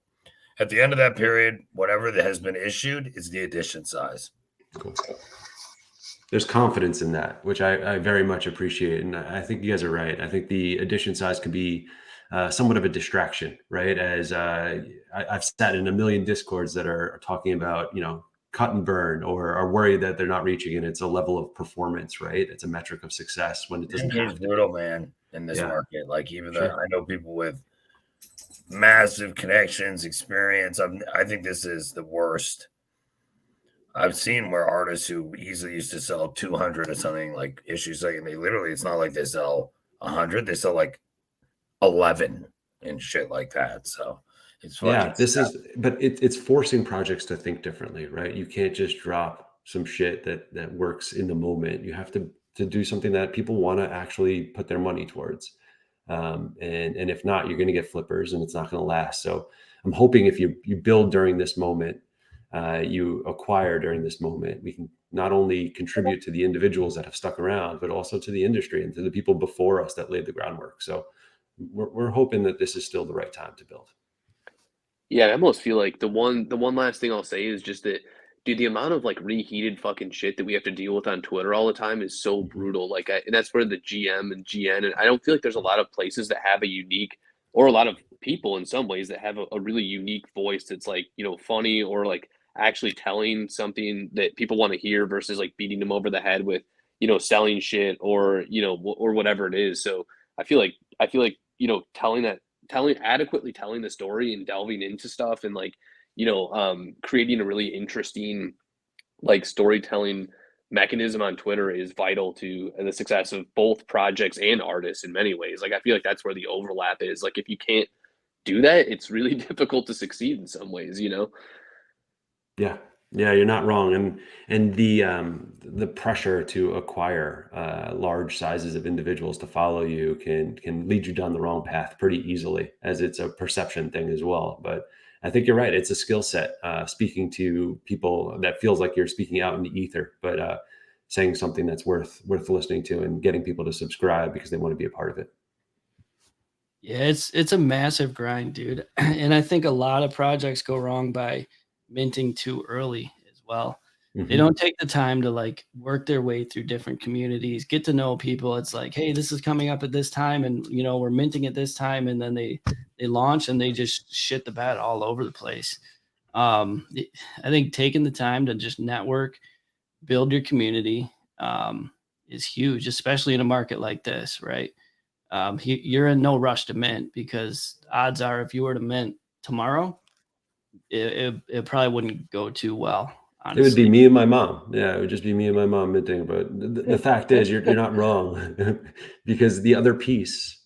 At the end of that period, whatever that has been issued is the edition size. Cool. There's confidence in that, which I very much appreciate. And I think you guys are right. I think the edition size could be somewhat of a distraction, right? As I've sat in a million discords that are talking about, cut and burn, or are worried that they're not reaching it. It's a level of performance, right? It's a metric of success when it doesn't have to. Brutal, man, in this market. Like even though I know people with massive connections, experience, I think this is the worst. I've seen where artists who easily used to sell 200 or something like issues, like, and they literally, it's not like they sell 100, they sell like 11 and shit like that. So It's Yeah, fucking but it's forcing projects to think differently, right? You can't just drop some shit that works in the moment. You have to do something that people want to actually put their money towards. And if not, you're going to get flippers and it's not going to last. So I'm hoping if you build during this moment, you acquire during this moment, we can not only contribute to the individuals that have stuck around, but also to the industry and to the people before us that laid the groundwork. So we're hoping that this is still the right time to build. Yeah, I almost feel like the one last thing I'll say is just that, dude, the amount of like reheated fucking shit that we have to deal with on Twitter all the time is so brutal. Like, and that's where the GM and GN, and I don't feel like there's a lot of places that have a unique, or a lot of people in some ways that have a really unique voice that's like, funny, or like actually telling something that people want to hear versus like beating them over the head with, selling shit, or, or whatever it is. So I feel like, adequately telling the story and delving into stuff, and like, creating a really interesting like storytelling mechanism on Twitter is vital to the success of both projects and artists in many ways. Like, I feel like that's where the overlap is. Like, if you can't do that, it's really difficult to succeed in some ways. Yeah, yeah, you're not wrong, and the pressure to acquire large sizes of individuals to follow you can lead you down the wrong path pretty easily, as it's a perception thing as well. But I think you're right; it's a skill set. Speaking to people that feels like you're speaking out in the ether, but saying something that's worth listening to and getting people to subscribe because they want to be a part of it. Yeah, it's a massive grind, dude. And I think a lot of projects go wrong by minting too early as well. They Mhm. don't take the time to like work their way through different communities, get to know people. It's like, hey, this is coming up at this time, and we're minting at this time, and then they launch and they just shit the bed all over the place. I think taking the time to just network, build your community, is huge, especially in a market like this, right? You're in no rush to mint, because odds are if you were to mint tomorrow, it probably wouldn't go too well, It would be honestly. me and my mom. Yeah, it would just be me and my mom minting. But the fact is, you're not wrong, because the other piece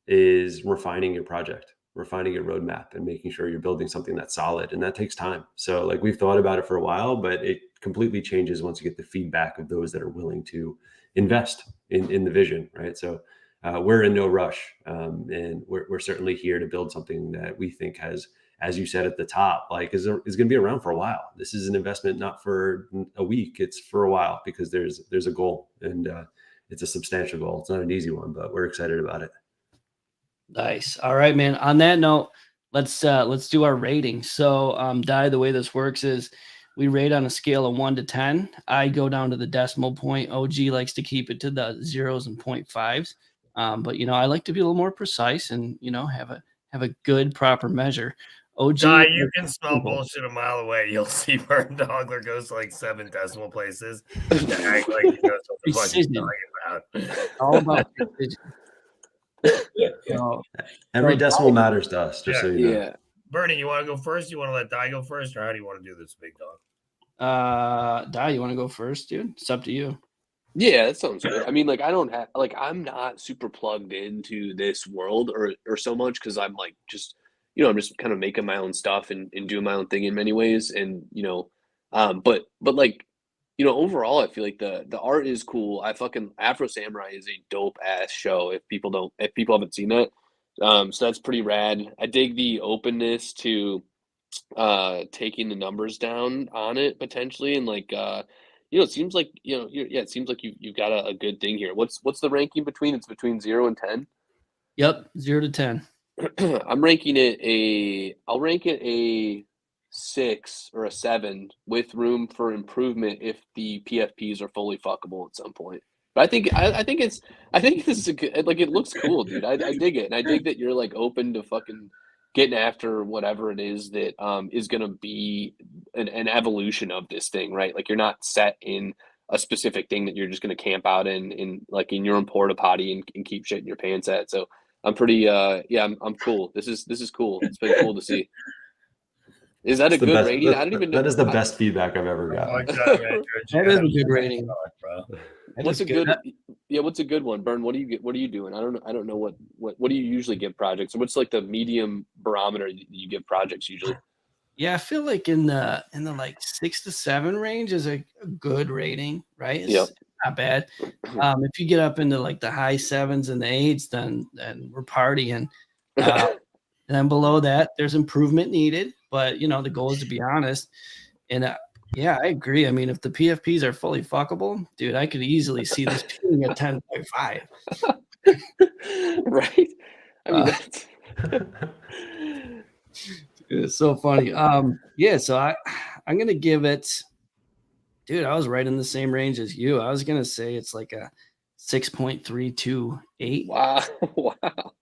is refining your project, refining your roadmap, and making sure you're building something that's solid, and that takes time. So, like, we've thought about it for a while, but it completely changes once you get the feedback of those that are willing to invest in the vision, right? So, we're in no rush, and we're certainly here to build something that we think has, as you said at the top, like is going to be around for a while. This is an investment not for a week; it's for a while, because there's a goal, and it's a substantial goal. It's not an easy one, but we're excited about it. Nice. All right, man. On that note, let's do our rating. So, Di, the way this works is we rate on a scale of 1 to 10. I go down to the decimal point. OG likes to keep it to the zeros and 0.5s. But I like to be a little more precise and have a good proper measure. OG, Die, you can smell bullshit a mile away. You'll see Burn Dogler goes to like 7 decimal places to act like he knows what the fuck he's precision. talking about. All about precision. So, Every so decimal matters to us, just Yeah. so you know. Yeah. Bernie, you want to go first? You want to let Die go first, or how do you want to do this, big dog? Di, you want to go first, dude? It's up to you. Yeah, that sounds good. I mean, like, I don't have like I'm not super plugged into this world or so much, because I'm like just I'm just kind of making my own stuff and doing my own thing in many ways, and but like overall I feel like the art is cool. I fucking Afro Samurai is a dope ass show if people haven't seen that. So that's pretty rad. I dig the openness to taking the numbers down on it potentially, and like it seems like it seems like you've got a good thing here. What's the ranking between? It's between 0 and 10. Yep, 0 to 10. I'll rank it a 6 or a 7 with room for improvement if the PFPs are fully fuckable at some point. But I think this is a good, like, it looks cool, dude. I dig it, and I dig that you're like open to fucking getting after whatever it is that is gonna be an evolution of this thing, right? Like, you're not set in a specific thing that you're just gonna camp out in like in your own porta potty and keep shit in your pants at. So I'm pretty I'm cool. This is cool. It's been cool to see. Is that It's a the good best. rating? I don't even know. That is the best feedback I've ever gotten. That is a good rating. bro. That What's is a good. good Yeah, what's a good one, Burn? What do you get? What are you doing? I don't know what do you usually give projects, or what's like the medium barometer you give projects usually? Yeah, I feel like in the like 6 to 7 range is a good rating, right? Yep. It's not bad. If you get up into like the high 7s and the 8s, then we're partying. And then below that, there's improvement needed, but you know the goal is to be honest. And yeah, I agree. I mean, if the PFPs are fully fuckable, dude, I could easily see this being a 10.5. Right? I mean, Uh, that's it's so funny. Yeah, so I'm gonna give it, dude. I was right in the same range as you. I was gonna say it's like a 6.328. wow, wow.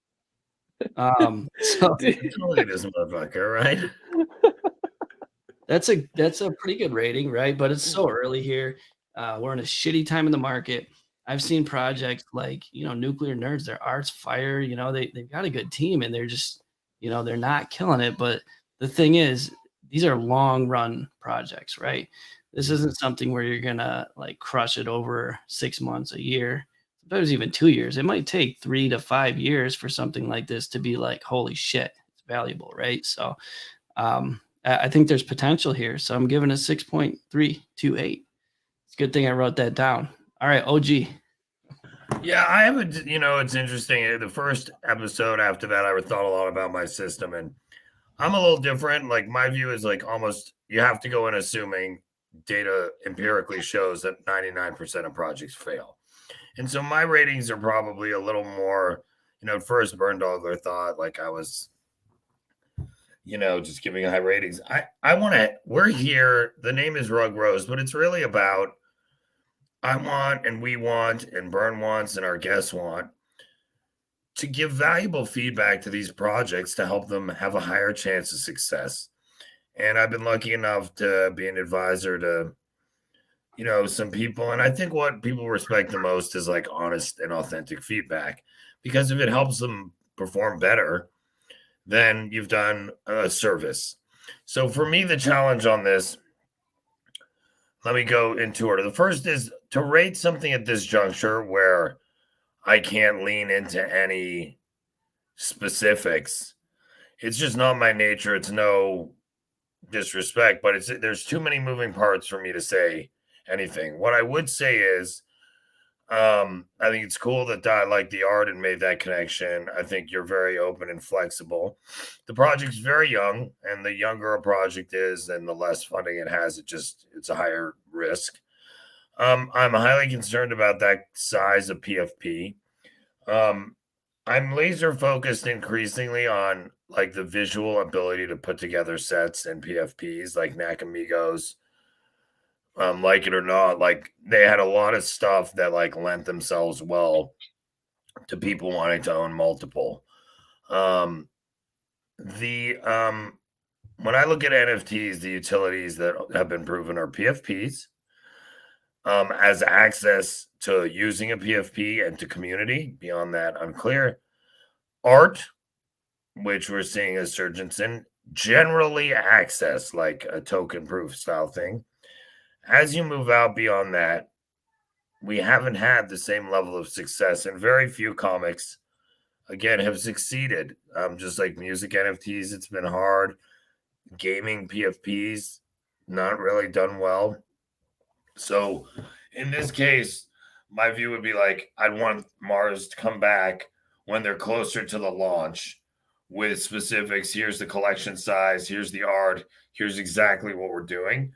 So Dude, Look at this motherfucker, right? that's a pretty good rating, right? But it's so early here. We're in a shitty time in the market. I've seen projects like, you know, Nuclear Nerds, their art's fire, you know, they've got a good team and they're just, you know, they're not killing it. But the thing is, these are long run projects, right? This isn't something where you're gonna like crush it over 6 months, a year, sometimes even 2 years. It might take 3 to 5 years for something like this to be like, holy shit, it's valuable, right? So I think there's potential here. So I'm giving it 6.328. It's a good thing I wrote that down. All right, OG. Yeah, I haven't. You know, it's interesting. The first episode after that, I thought a lot about my system, and I'm a little different. Like my view is like almost you have to go in assuming data empirically shows that 99% of projects fail, and so my ratings are probably a little more. You know, at first Burn Dogler thought like I was, you know, just giving high ratings. I want to. We're here. The name is RugRoast, but it's really about I want and we want and Burn wants and our guests want to give valuable feedback to these projects to help them have a higher chance of success. And I've been lucky enough to be an advisor to, you know, some people. And I think what people respect the most is like honest and authentic feedback because if it helps them perform better, then you've done a service. So for me, the challenge on this, let me go into order. The first is to rate something at this juncture where I can't lean into any specifics. It's just not my nature. It's no disrespect, but there's too many moving parts for me to say anything. What I would say is I think it's cool that I like the art and made that connection. I think you're very open and flexible. The project's very young, and the younger a project is, and the less funding it has, it's a higher risk. I'm highly concerned about that size of PFP. I'm laser focused increasingly on like the visual ability to put together sets and PFPs like Nakamigos. Like it or not, like they had a lot of stuff that like lent themselves well to people wanting to own multiple. Um, the When I look at NFTs, the utilities that have been proven are PFPs, as access to using a PFP and to community. Beyond that, unclear. Art, which we're seeing a surgence in, generally access like a token proof style thing. As you move out beyond that, we haven't had the same level of success, and very few comics, again, have succeeded. Just like music NFTs, it's been hard. Gaming PFPs, not really done well. So, in this case, my view would be like I'd want Mars to come back when they're closer to the launch with specifics. Here's the collection size, here's the art, here's exactly what we're doing.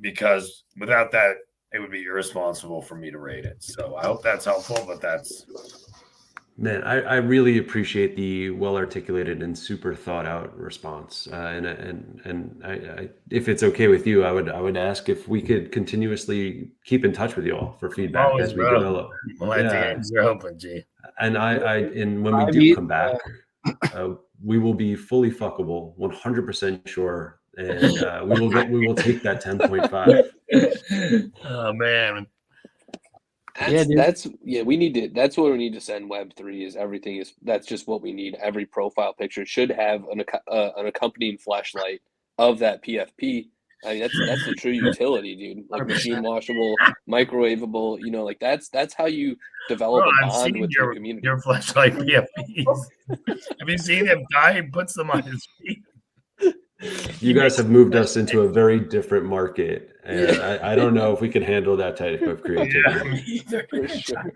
Because without that, it would be irresponsible for me to rate it. So I hope that's helpful, but that's Man, I really appreciate the well-articulated and super thought-out response. And if it's okay with you, I would ask if we could continuously keep in touch with you all for feedback always as we bro. develop. Well, I think you're hoping, G. And when we do come back, we will be fully fuckable, 100% sure, and we will take that 10.5. Oh man. That's we need to, that's what we need to send Web3 is everything is, that's just what we need. Every profile picture should have an accompanying flashlight of that PFP I mean, that's the true utility, dude. Like 100%. machine washable, microwavable. You know, like that's how you develop Bro, a I've bond seen with your community. your flashlight PFPs. Have you seen him? Guy puts them on his feet. You guys have moved us into a very different market, and Yeah. I don't know if we can handle that type of creativity. Yeah, me either. For sure.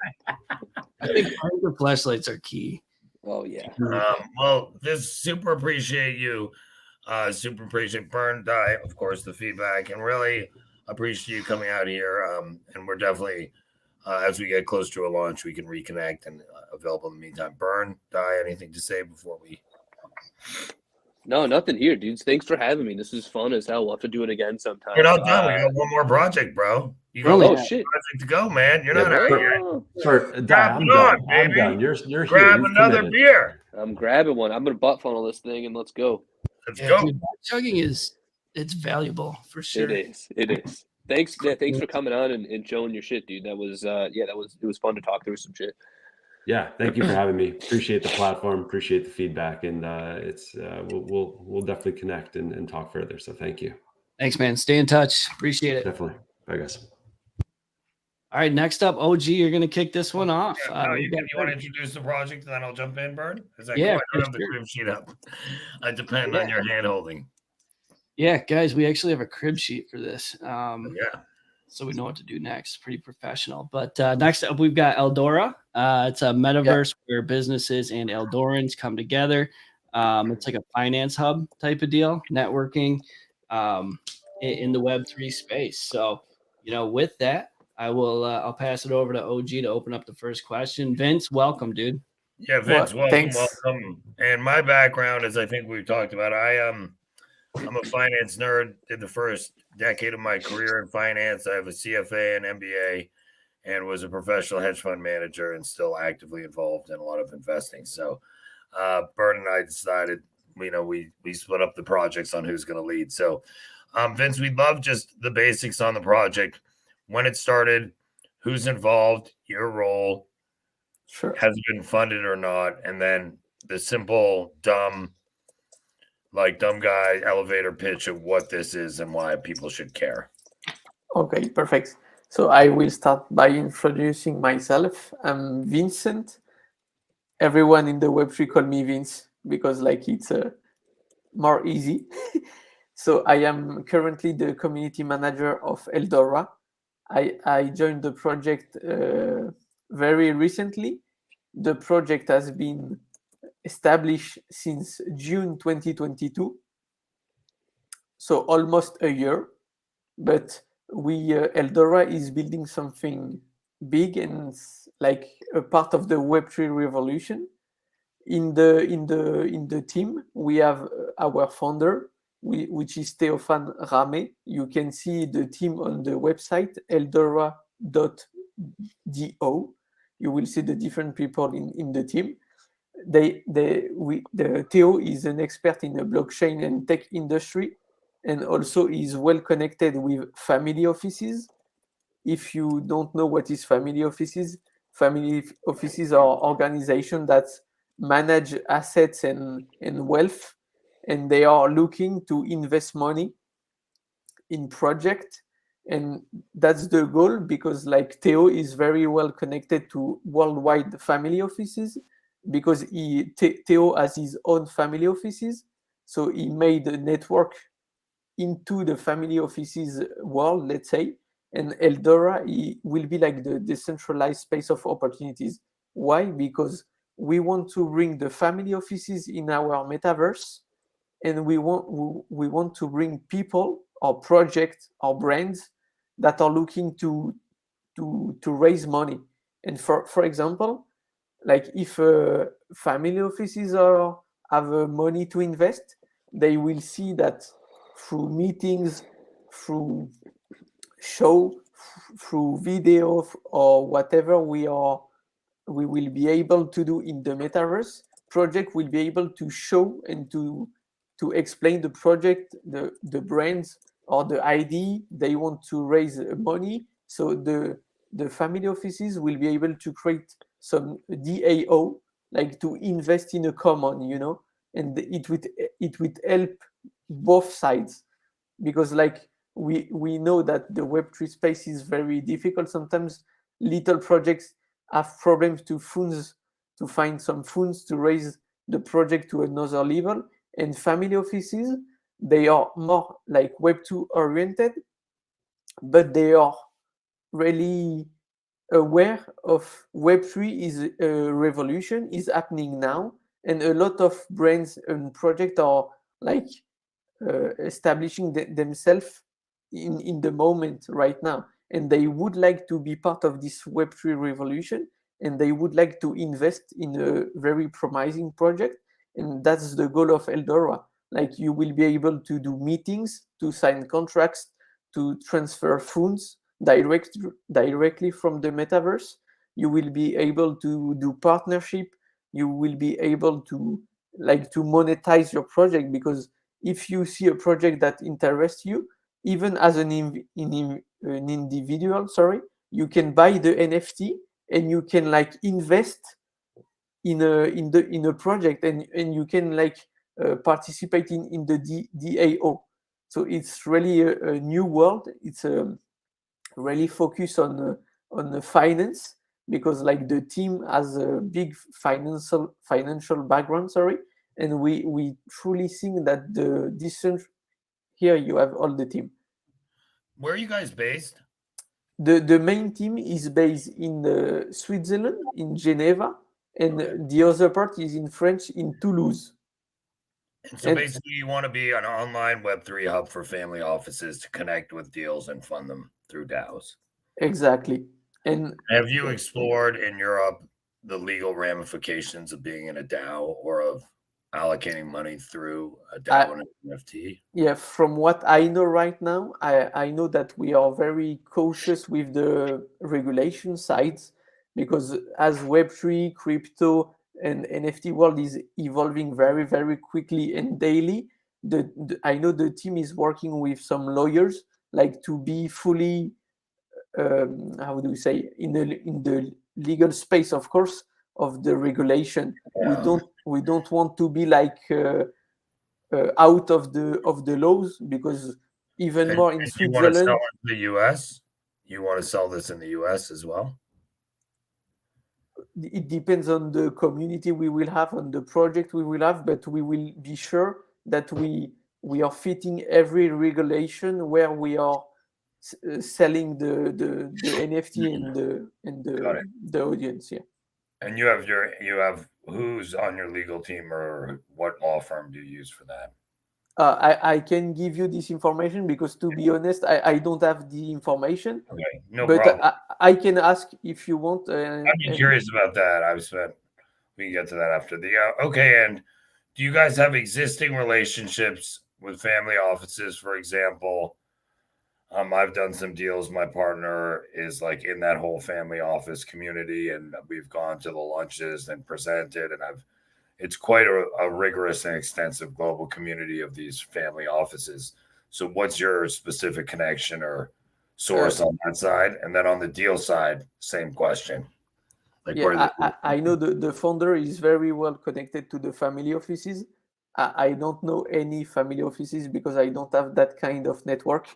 I think the flashlights are key. Oh yeah. Well, just super appreciate you. Super appreciate Burn Die, of course, the feedback, and really appreciate you coming out here. And we're definitely, as we get close to a launch, we can reconnect and available in the meantime. Burn Die, anything to say before we? No, nothing here, dudes. Thanks for having me. This is fun as hell. We'll have to do it again sometime. We're not done. We got one more project, bro. You got Really? one Oh more shit. project to go, man. You're Yeah, not out but- yet. For Grab I'm it on, done. I'm baby. done. You're here. Grab You've another committed. beer. I'm grabbing one. I'm gonna butt funnel this thing and let's go. Let's Yeah, go. dude, chugging it's valuable for sure. It is. It is. Thanks. Yeah, thanks for coming on and showing your shit, dude. That was it was fun to talk through some shit. Yeah, thank you for having me. Appreciate the platform. Appreciate the feedback, and we'll definitely connect and talk further. So thank you. Thanks, man. Stay in touch. Appreciate it. Definitely. Bye, guys. All right, next up, OG, you're gonna kick this one off. Yeah, no, we you got want to Bird. introduce the project and then I'll jump in, Bird? Is that Yeah, cool? I don't have the sure. crib sheet up. I depend on your hand holding. Yeah, guys, we actually have a crib sheet for this. Yeah. So we know what to do next. Pretty professional. But next up, we've got Eldora. It's a metaverse where businesses and Eldorans come together. It's like a finance hub type of deal, networking in the Web3 space. So, with that, I'll pass it over to OG to open up the first question. Vince, welcome, dude. Yeah, Vince, Well, welcome, thanks. welcome. And my background, as I think we've talked about, I'm a finance nerd. Did the first decade of my career in finance. I have a CFA and MBA, and was a professional hedge fund manager, and still actively involved in a lot of investing. So, Bert and I decided, we split up the projects on who's going to lead. So, Vince, we'd love just the basics on the project, when it started, who's involved, your role, Sure. has it been funded or not, and then the simple dumb guy elevator pitch of what this is and why people should care. Okay, perfect. So I will start by introducing myself. I'm Vincent. Everyone in the Web3 call me Vince because it's more easy. So I am currently the community manager of Eldora. I joined the project very recently. The project has been established since June 2022, so almost a year. But Eldora is building something big and like a part of the Web3 revolution. In the team, we have our founder, which is Théophane Ramé. You can see the team on the website eldora.do. You will see the different people in the team. Theo is an expert in the blockchain and tech industry, and also is well connected with family offices. If you don't know what is family offices are organizations that manage assets and wealth, and they are looking to invest money in project. And that's the goal, because Theo is very well connected to worldwide family offices, because Theo has his own family offices. So he made a network into the family offices world, let's say. And Eldora will be like the decentralized space of opportunities. Why? Because we want to bring the family offices in our metaverse, and we want to bring people or projects or brands that are looking to raise money. And for example, if family offices have money to invest, they will see that through meetings, through show, through video, or whatever we will be able to do in the metaverse, project will be able to show and to explain the project, the brands or the ID they want to raise money. So the family offices will be able to create some DAO, to invest in a common, and it would help both sides, because we know that the Web3 space is very difficult. Sometimes little projects have problems to find some funds to raise the project to another level. And family offices, they are more like Web2 oriented, but they are really aware of Web3 is a revolution, is happening now, and a lot of brands and projects are like establishing themselves in the moment right now, and they would like to be part of this Web3 revolution, and they would like to invest in a very promising project, and that's the goal of Eldora. Like, you will be able to do meetings, to sign contracts, to transfer funds directly from the metaverse. You will be able to do partnership. You will be able to monetize your project, because if you see a project that interests you, even as an individual, you can buy the NFT and you can like invest in a project, and you can like participate in the DAO. So it's really a new world. It's really focused on the finance, because like the team has a big financial background, and we truly think that here you have all the team. Where are you guys based? The main team is based in Switzerland, in Geneva, and the other part is in France, in Toulouse. And so basically, you want to be an online Web3 hub for family offices to connect with deals and fund them through DAOs. Exactly. And have you explored in Europe the legal ramifications of being in a DAO, or of allocating money through a DAO and an NFT? Yeah, from what I know right now, I know that we are very cautious with the regulation sides, because as Web3, crypto, and NFT world is evolving very, very quickly and daily, I know the team is working with some lawyers, like, to be fully, how do we say, in the legal space, of course, of the regulation. Yeah. We don't want to be like out of the laws, because even more in Switzerland. You want to sell in the US? You want to sell this in the US as well? It depends on the community we will have, on the project we will have, but we will be sure that we are fitting every regulation where we are selling the NFT and the audience. Yeah. And you have who's on your legal team, or what law firm do you use for that? I can give you this information, because, to be honest, I don't have the information. Okay, no but problem. I can ask if you want. I'd be curious about that. We can get to that after the. Okay, and do you guys have existing relationships with family offices, for example? I've done some deals. My partner is like in that whole family office community, and we've gone to the lunches and presented, and it's quite a rigorous and extensive global community of these family offices. So what's your specific connection or source on that side? And then on the deal side, same question. Like, I know the founder is very well connected to the family offices. I don't know any family offices, because I don't have that kind of network,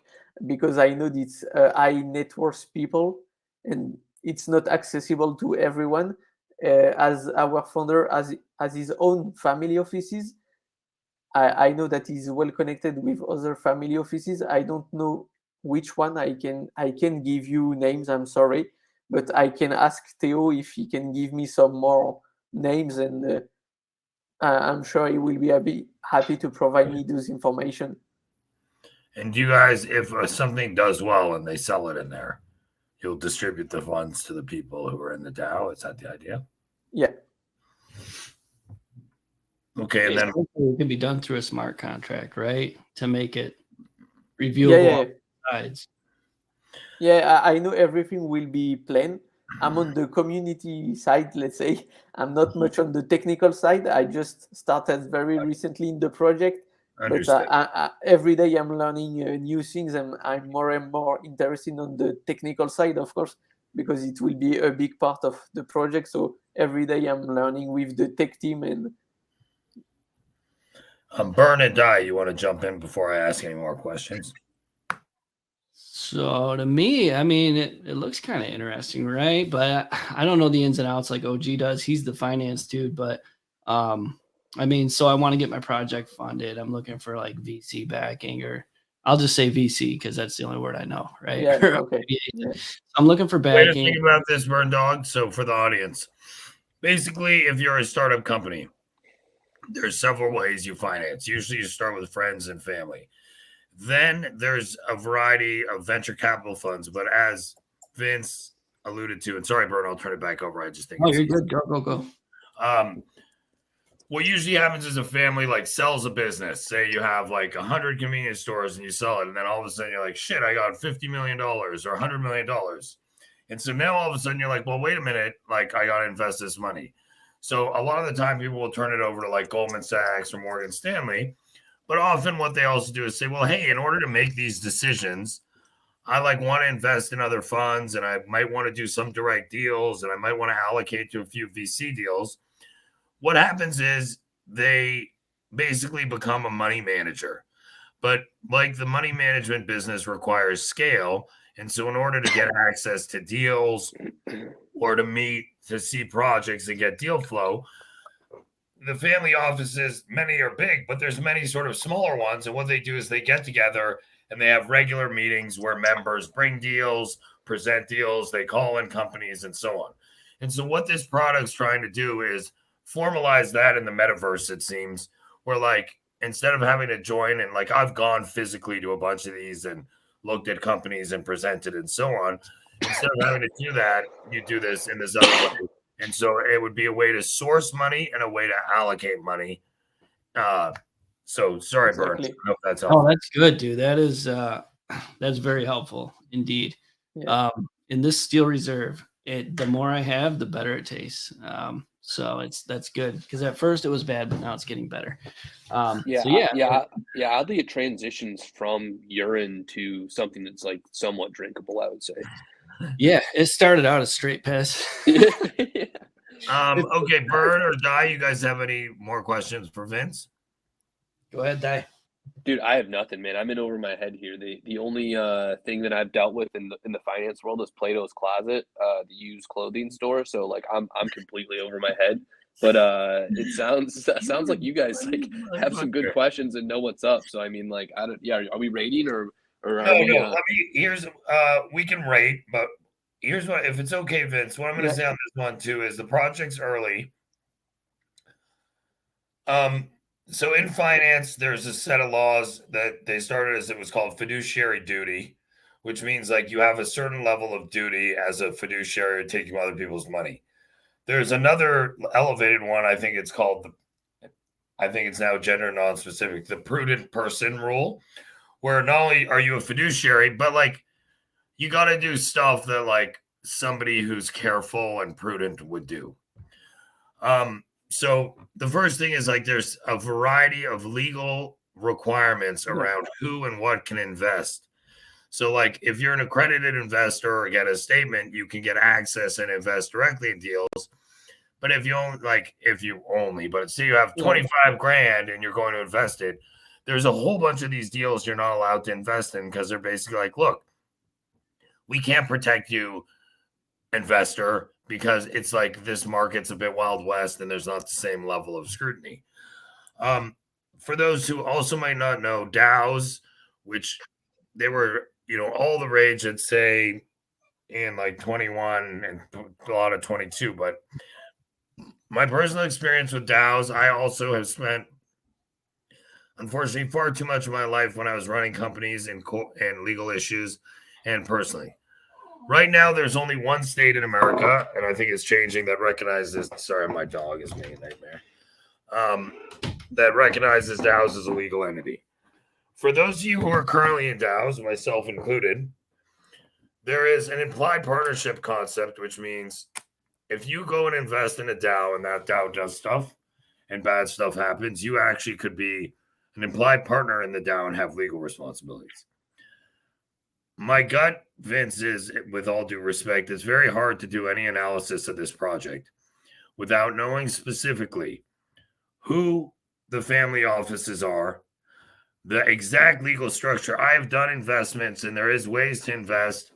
because I know it's high net worth people, and it's not accessible to everyone. As our founder has his own family offices, I know that he's well connected with other family offices. I don't know which one. I can give you names, I'm sorry, but I can ask Theo if he can give me some more names, and I'm sure he will be happy to provide me those information. And do you guys, if something does well and they sell it in there, you'll distribute the funds to the people who are in the DAO? Is that the idea? Yeah. Okay, and then it can be done through a smart contract, right? To make it reviewable on sides. Yeah, I know everything will be planned. I'm on the community side, let's say. I'm not much on the technical side. I just started very recently in the project. Understood. But every day I'm learning new things, and I'm more and more interested on the technical side, of course, because it will be a big part of the project. So every day I'm learning with the tech team. And Burn and Die, you want to jump in before I ask any more questions? So to me, I mean, it looks kind of interesting, right? But I don't know the ins and outs like OG does. He's the finance dude, but I mean, so I want to get my project funded. I'm looking for like VC backing, or I'll just say VC because that's the only word I know, right? Yeah, okay. Yeah. I'm looking for Way to backing. think about this, Burn Dog. So for the audience, basically, if you're a startup company, there's several ways you finance. Usually you start with friends and family. Then there's a variety of venture capital funds. But as Vince alluded to, and sorry, Bern, I'll turn it back over. I just think Oh, you're good. Go. What usually happens is a family like sells a business. Say you have like 100 convenience stores and you sell it, and then all of a sudden you're like, shit, I got $50 million or $100 million. And so now all of a sudden you're like, well, wait a minute, like I got to invest this money. So a lot of the time people will turn it over to like Goldman Sachs or Morgan Stanley. But often what they also do is say, well, hey, in order to make these decisions, I like want to invest in other funds, and I might want to do some direct deals, and I might want to allocate to a few VC deals. What happens is they basically become a money manager. But like the money management business requires scale. And so in order to get access to deals or to see projects and get deal flow, the family offices, many are big, but there's many sort of smaller ones. And what they do is they get together and they have regular meetings where members bring deals, present deals, they call in companies and so on. And so what this product's trying to do is formalize that in the metaverse, it seems, where like instead of having to join, and like I've gone physically to a bunch of these and looked at companies and presented and so on, instead of having to do that, you do this in this other way. And so it would be a way to source money and a way to allocate money. So sorry, Exactly. Burns. I hope that's helpful. Oh, that's good, dude. That is that's very helpful indeed. Yeah. In this steel reserve, the more I have, the better it tastes. So that's good because at first it was bad, but now it's getting better. Oddly, it transitions from urine to something that's like somewhat drinkable, I would say. Yeah, it started out as straight piss. Okay, Bird or Die, you guys have any more questions for Vince? Go ahead, Die. Dude, I have nothing, man. I'm in over my head here. The only thing that I've dealt with in the finance world is Plato's Closet, the used clothing store. So like I'm completely over my head. But it sounds like you guys like have some good questions and know what's up. So I mean, like are we rating or are we? We can rate, but here's what, if it's okay, Vince. What I'm going to say on this one too is the project's early. So in finance, there's a set of laws that they started as it was called fiduciary duty, which means like you have a certain level of duty as a fiduciary taking other people's money. There's another elevated one. I think it's now gender non-specific, the prudent person rule, where not only are you a fiduciary, but like you got to do stuff that like somebody who's careful and prudent would do. So the first thing is like there's a variety of legal requirements around who and what can invest. So like if you're an accredited investor or get a statement, you can get access and invest directly in deals. But if you only, but say you have 25 grand and you're going to invest it, there's a whole bunch of these deals you're not allowed to invest in because they're basically like, look, we can't protect you, investor, because it's like this market's a bit Wild West and there's not the same level of scrutiny. For those who also might not know, DAOs, which they were, all the rage, I'd say, in like 21 and a lot of 22. But my personal experience with DAOs, I also have spent, unfortunately, far too much of my life when I was running companies and legal issues and personally. Right now, there's only one state in America, and I think it's changing, that recognizes, sorry, my dog is making a nightmare, that recognizes DAOs as a legal entity. For those of you who are currently in DAOs, myself included, there is an implied partnership concept, which means if you go and invest in a DAO and that DAO does stuff and bad stuff happens, you actually could be an implied partner in the DAO and have legal responsibilities. My gut, Vince, is, with all due respect, it's very hard to do any analysis of this project without knowing specifically who the family offices are, the exact legal structure. I have done investments, and there is ways to invest.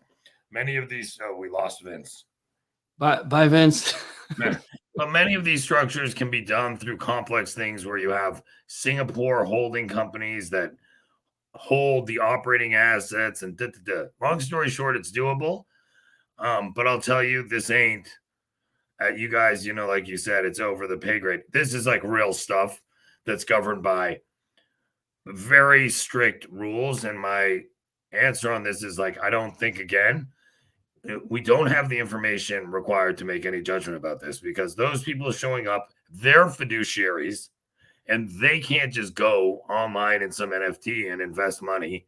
Many of these, oh, we lost Vince. Bye, Vince. But many of these structures can be done through complex things where you have Singapore holding companies that hold the operating assets and Long story short, it's doable. But I'll tell you, this ain't you guys, like you said, it's over the pay grade. This is like real stuff that's governed by very strict rules. And my answer on this is like, I don't think again, we don't have the information required to make any judgment about this because those people showing up, they're fiduciaries and they can't just go online in some NFT and invest money.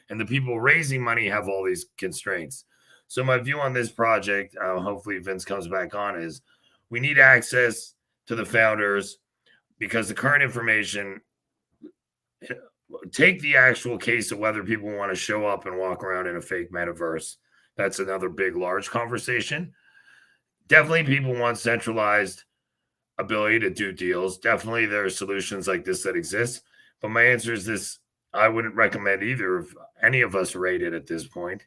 And the people raising money have all these constraints. So my view on this project, hopefully Vince comes back on, is we need access to the founders because the current information, take the actual case of whether people want to show up and walk around in a fake metaverse. That's another big, large conversation. Definitely people want centralized ability to do deals. Definitely there are solutions like this that exist. But my answer is this. I wouldn't recommend either of any of us rate it at this point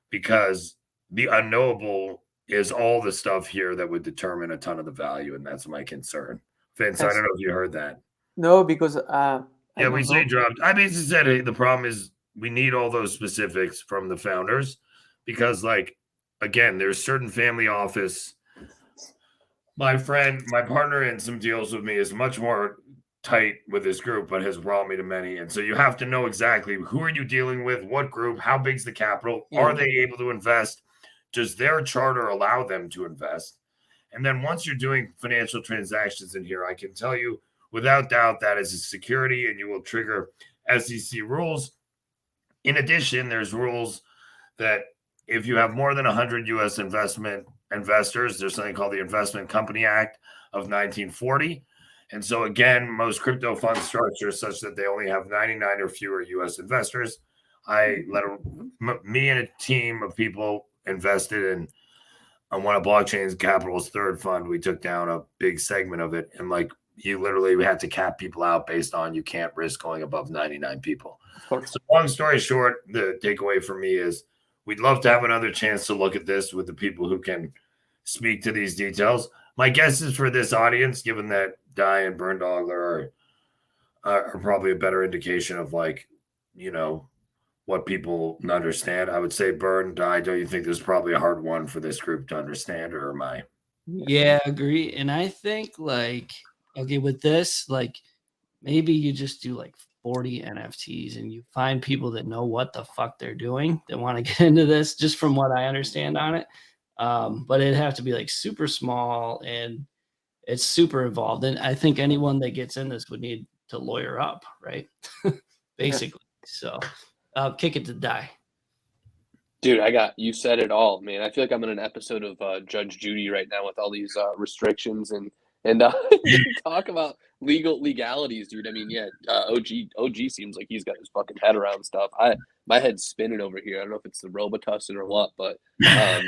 because the unknowable is all the stuff here that would determine a ton of the value. And that's my concern. Vince, I don't know if you heard that. No, because yeah, we say dropped. I basically said hey, the problem is we need all those specifics from the founders because, like, again, there's certain family office. My friend, my partner in some deals with me is much more tight with this group, but has brought me to many. And so you have to know exactly who are you dealing with, what group, how big's the capital, are they able to invest? Does their charter allow them to invest? And then once you're doing financial transactions in here, I can tell you without doubt that is a security and you will trigger SEC rules. In addition, there's rules that if you have more than 100 U.S. investors, there's something called the Investment Company Act of 1940. And so again, most crypto fund structures such that they only have 99 or fewer U.S. investors. Me and a team of people invested in on one of Blockchain Capital's third fund. We took down a big segment of it. And like you literally had to cap people out based on you can't risk going above 99 people. So long story short, the takeaway for me is we'd love to have another chance to look at this with the people who can speak to these details. My guess is for this audience, given that Die and Burn Dog are probably a better indication of like, what people understand. I would say Burn, Die, don't you think this is probably a hard one for this group to understand, or am I? Yeah, I agree. And I think like, okay, with this, like maybe you just do like 40 NFTs and you find people that know what the fuck they're doing that want to get into this, just from what I understand on it. But it'd have to be like super small and it's super involved. And I think anyone that gets in this would need to lawyer up, right? Basically. So kick it to Die. Dude, you said it all, man. I feel like I'm in an episode of Judge Judy right now with all these restrictions and talk about legalities, dude. I mean, yeah, OG seems like he's got his fucking head around stuff. My head's spinning over here. I don't know if it's the Robitussin or what, but yeah,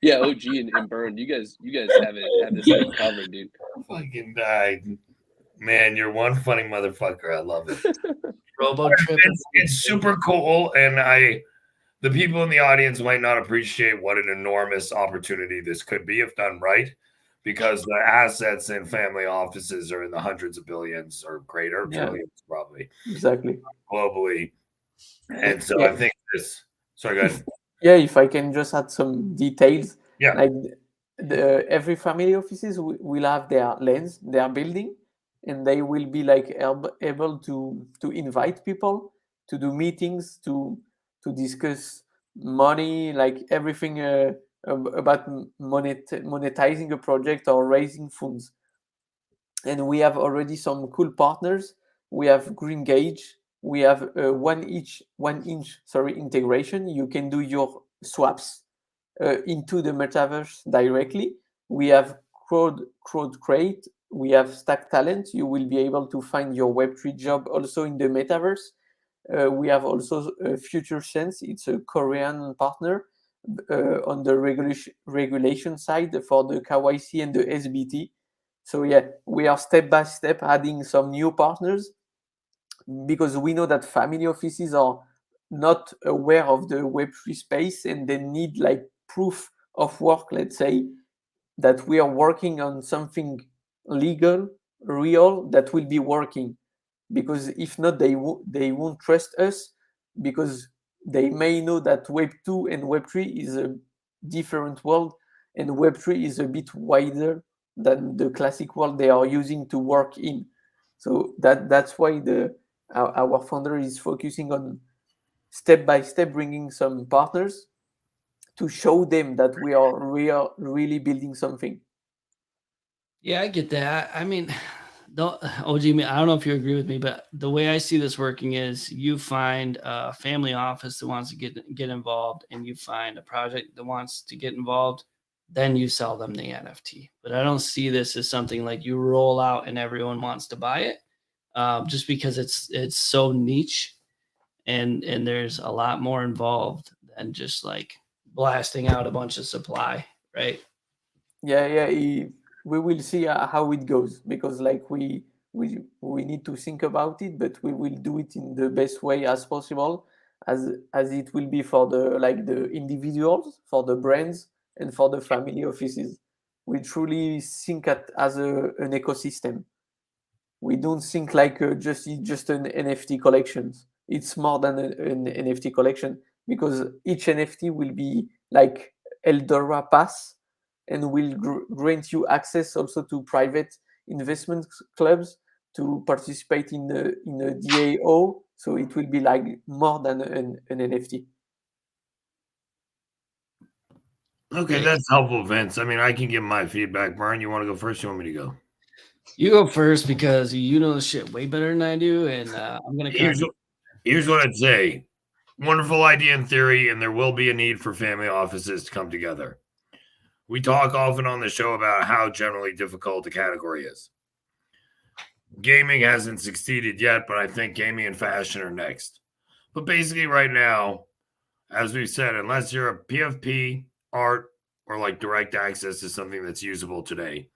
OG and Burn, you guys have this thing covered, dude. Fucking died, man. You're one funny motherfucker. I love it. It's super cool, and the people in the audience might not appreciate what an enormous opportunity this could be if done right, because the assets in family offices are in the hundreds of billions or greater, trillions probably. Exactly. Globally. And so I think this. Sorry, go ahead. Yeah, if I can just add some details. Yeah. Like every family offices will have their lens, their building, and they will be like able to invite people to do meetings, to discuss money, like everything about monetizing a project or raising funds. And we have already some cool partners. We have Green Gauge. We have 1 inch integration. You can do your swaps into the metaverse directly. We have Crowd Crate. We have Stack Talent. You will be able to find your Web3 job also in the metaverse. We have also Future Sense. It's a Korean partner on the regulation side for the KYC and the SBT. So yeah, we are step by step adding some new partners. because we know that family offices are not aware of the Web3 space, and they need like proof of work, let's say, that we are working on something legal, real, that will be working. Because if not, they won't trust us, because they may know that Web 2 and Web 3 is a different world, and Web 3 is a bit wider than the classic world they are using to work in. So that's why our founder is focusing on step by step bringing some partners to show them that we are really building something. Yeah, I get that. I mean, OG, I don't know if you agree with me, but the way I see this working is you find a family office that wants to get involved, and you find a project that wants to get involved, then you sell them the NFT. But I don't see this as something like you roll out and everyone wants to buy it, just because it's so niche, and there's a lot more involved than just like blasting out a bunch of supply, right? Yeah, we will see how it goes, because like we need to think about it, but we will do it in the best way as possible, as it will be for the individuals, for the brands, and for the family offices. We truly think as an ecosystem. We don't think like just an NFT collection. It's more than an NFT collection, because each NFT will be like Eldora Pass, and will grant you access also to private investment clubs to participate in a DAO. So it will be like more than an NFT. Okay, that's helpful, Vince. I mean, I can give my feedback. Brian, you want to go first? You want me to go? You go first, because you know the shit way better than I do, and I'm gonna. Here's what I'd say. Wonderful idea in theory, and there will be a need for family offices to come together. We talk often on the show about how generally difficult the category is. Gaming hasn't succeeded yet, but I think gaming and fashion are next. But basically, right now, as we've said, unless you're a PFP, art, or like direct access to something that's usable today,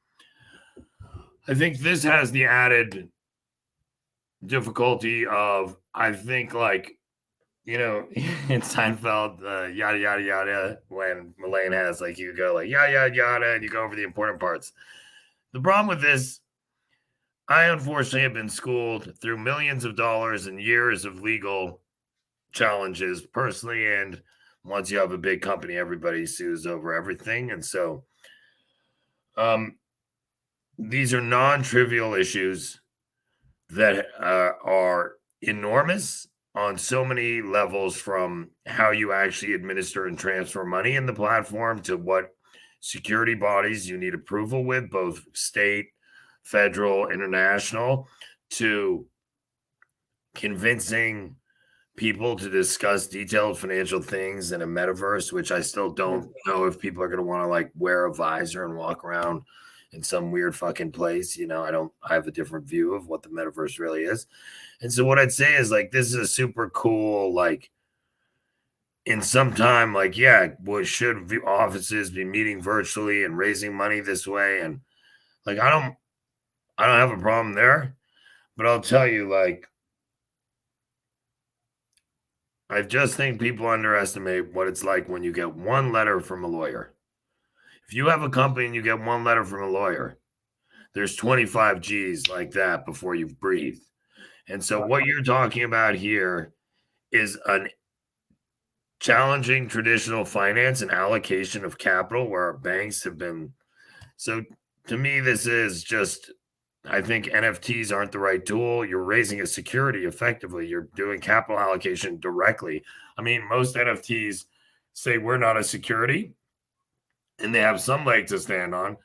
I think this has the added difficulty of, I think, like, you know, in Seinfeld, yada, yada, yada, when Elaine has, like, you go, like, yada, yada, yada, and you go over the important parts. The problem with this, I unfortunately have been schooled through millions of dollars and years of legal challenges personally. And once you have a big company, everybody sues over everything. And so these are non-trivial issues that are enormous on so many levels, from how you actually administer and transfer money in the platform to what security bodies you need approval with, both state, federal, international, to convincing people to discuss detailed financial things in a metaverse, which I still don't know if people are going to want to like wear a visor and walk around in some weird fucking place. You know, I have a different view of what the metaverse really is. And so what I'd say is, like, this is a super cool, like, in some time, like, yeah, should offices be meeting virtually and raising money this way? And like, I don't have a problem there, but I'll tell you, like, I just think people underestimate what it's like when you get one letter from a lawyer. If you have a company and you get one letter from a lawyer, there's 25 G's like that before you've breathed. And so what you're talking about here is an challenging traditional finance and allocation of capital where our banks have been. So to me, this is just, I think NFTs aren't the right tool. You're raising a security effectively. You're doing capital allocation directly. I mean, most NFTs say we're not a security, and they have some leg to stand on.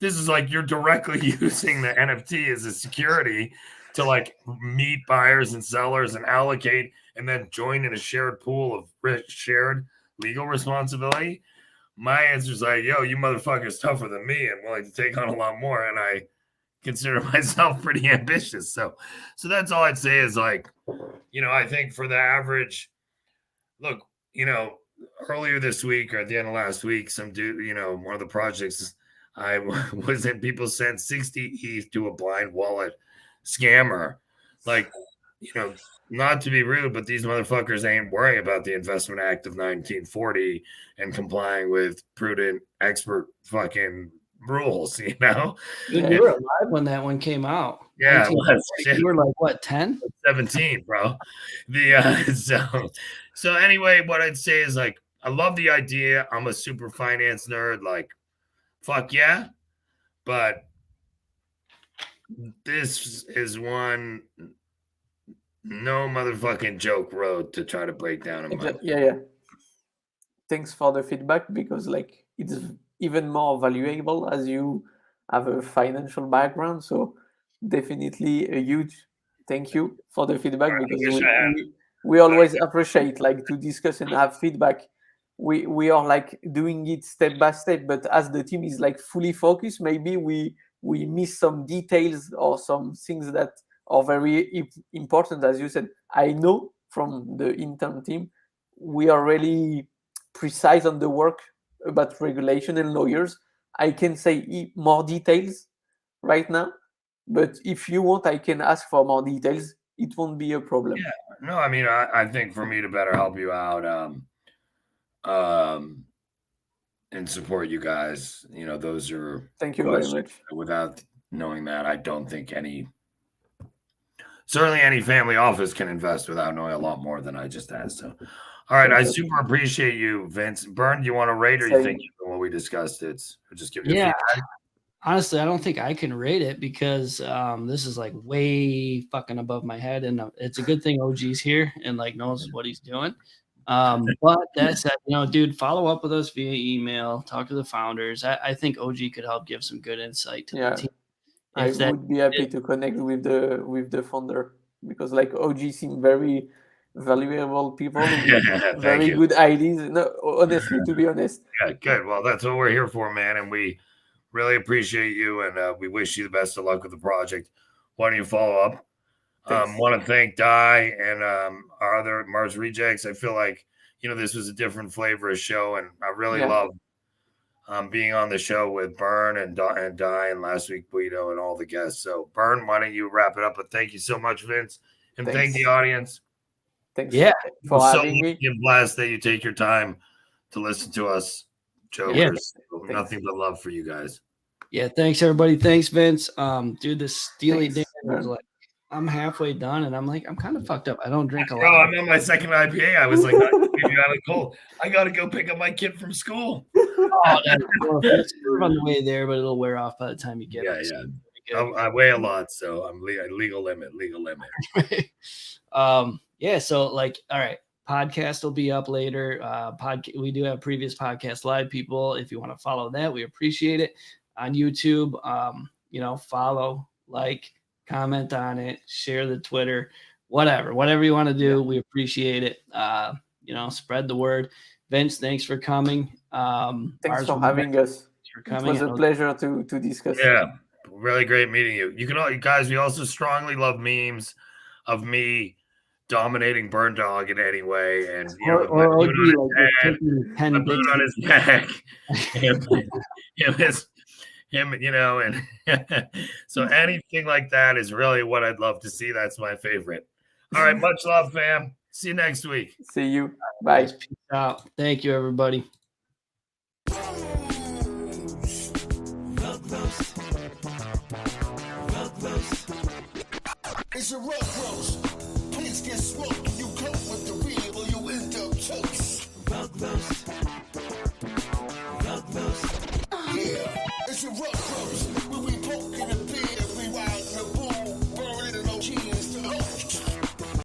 This is like you're directly using the NFT as a security to like meet buyers and sellers and allocate and then join in a shared pool of shared legal responsibility. My answer is like, yo, you motherfuckers tougher than me and willing to take on a lot more. And I consider myself pretty ambitious. So that's all I'd say is, like, you know, I think for the average, look, you know, earlier this week or at the end of last week, some dude, you know, one of the projects I was in, people sent 60 ETH to a blind wallet scammer. Like, not to be rude, but these motherfuckers ain't worrying about the Investment Act of 1940 and complying with prudent expert fucking rules, Dude, Yeah. you were alive when that one came out. Yeah, it 1940. was. Shit. You were like, what, 10? 17, bro. So anyway, what I'd say is like, I love the idea. I'm a super finance nerd. Like, fuck yeah. But this is one no motherfucking joke road to try to break down in my Yeah. Thanks for the feedback, because like it's even more valuable as you have a financial background. So definitely a huge thank you for the feedback, because wish I had. we always appreciate like to discuss and have feedback. We are like doing it step by step, but as the team is like fully focused, maybe we miss some details or some things that are very important. As you said, I know from the intern team, we are really precise on the work about regulation and lawyers. I can say more details right now, but if you want, I can ask for more details. It won't be a problem. Yeah. No, I mean, I think for me to better help you out, and support you guys, those are Thank you very questions. much. Without knowing that, I don't think certainly any family office can invest without knowing a lot more than I just asked. So, all right, I Perfect. super appreciate you, Vince. Bern, do you want to rate, or you think what we discussed? It's just give you Yeah. feedback? Honestly, I don't think I can rate it because this is like way fucking above my head, and it's a good thing OG's here and like knows what he's doing. But that said, dude, follow up with us via email, talk to the founders. I think OG could help give some good insight to the team. I would be happy to connect with the founder, because like OG seem very valuable people with very good ideas. No, honestly, to be honest. Yeah, good. Well, that's what we're here for, man, and we really appreciate you, and we wish you the best of luck with the project. Why don't you follow up? Want to thank Di and our other Mars Rejects. I feel like this was a different flavor of show, and I really love being on the show with Bern and Di, and last week Guido and all the guests. So Bern, why don't you wrap it up? But thank you so much, Vince, and thank the audience. Thanks. Yeah, for having me. I'm blessed that you take your time to listen to us, jokers. Yeah. Nothing but love for you guys. Yeah, thanks everybody. Thanks, Vince. Dude, this Steely Dan was like, I'm halfway done, and I'm like, I'm kind of fucked up. I don't drink a lot. I'm on my second IPA. I was like, not to leave you out of the cold. I got to go pick up my kid from school. It's on the way there, but it'll wear off by the time you get it. So I weigh a lot, so I'm legal limit. Yeah, so like, all right, podcast will be up later. We do have previous podcast live people. If you want to follow that, we appreciate it. On YouTube, follow, like, comment on it, share the Twitter, whatever you want to do. We appreciate it. Spread the word. Vince, thanks for coming. Thanks for having us. It was a pleasure to discuss. Yeah, really great meeting you. You guys, we also strongly love memes of me dominating Burn Dog in any way, and on his back, him, and so anything like that is really what I'd love to see. That's my favorite. All right, much love, fam. See you next week. See you. Bye. Peace out. Thank you, everybody. It's a rough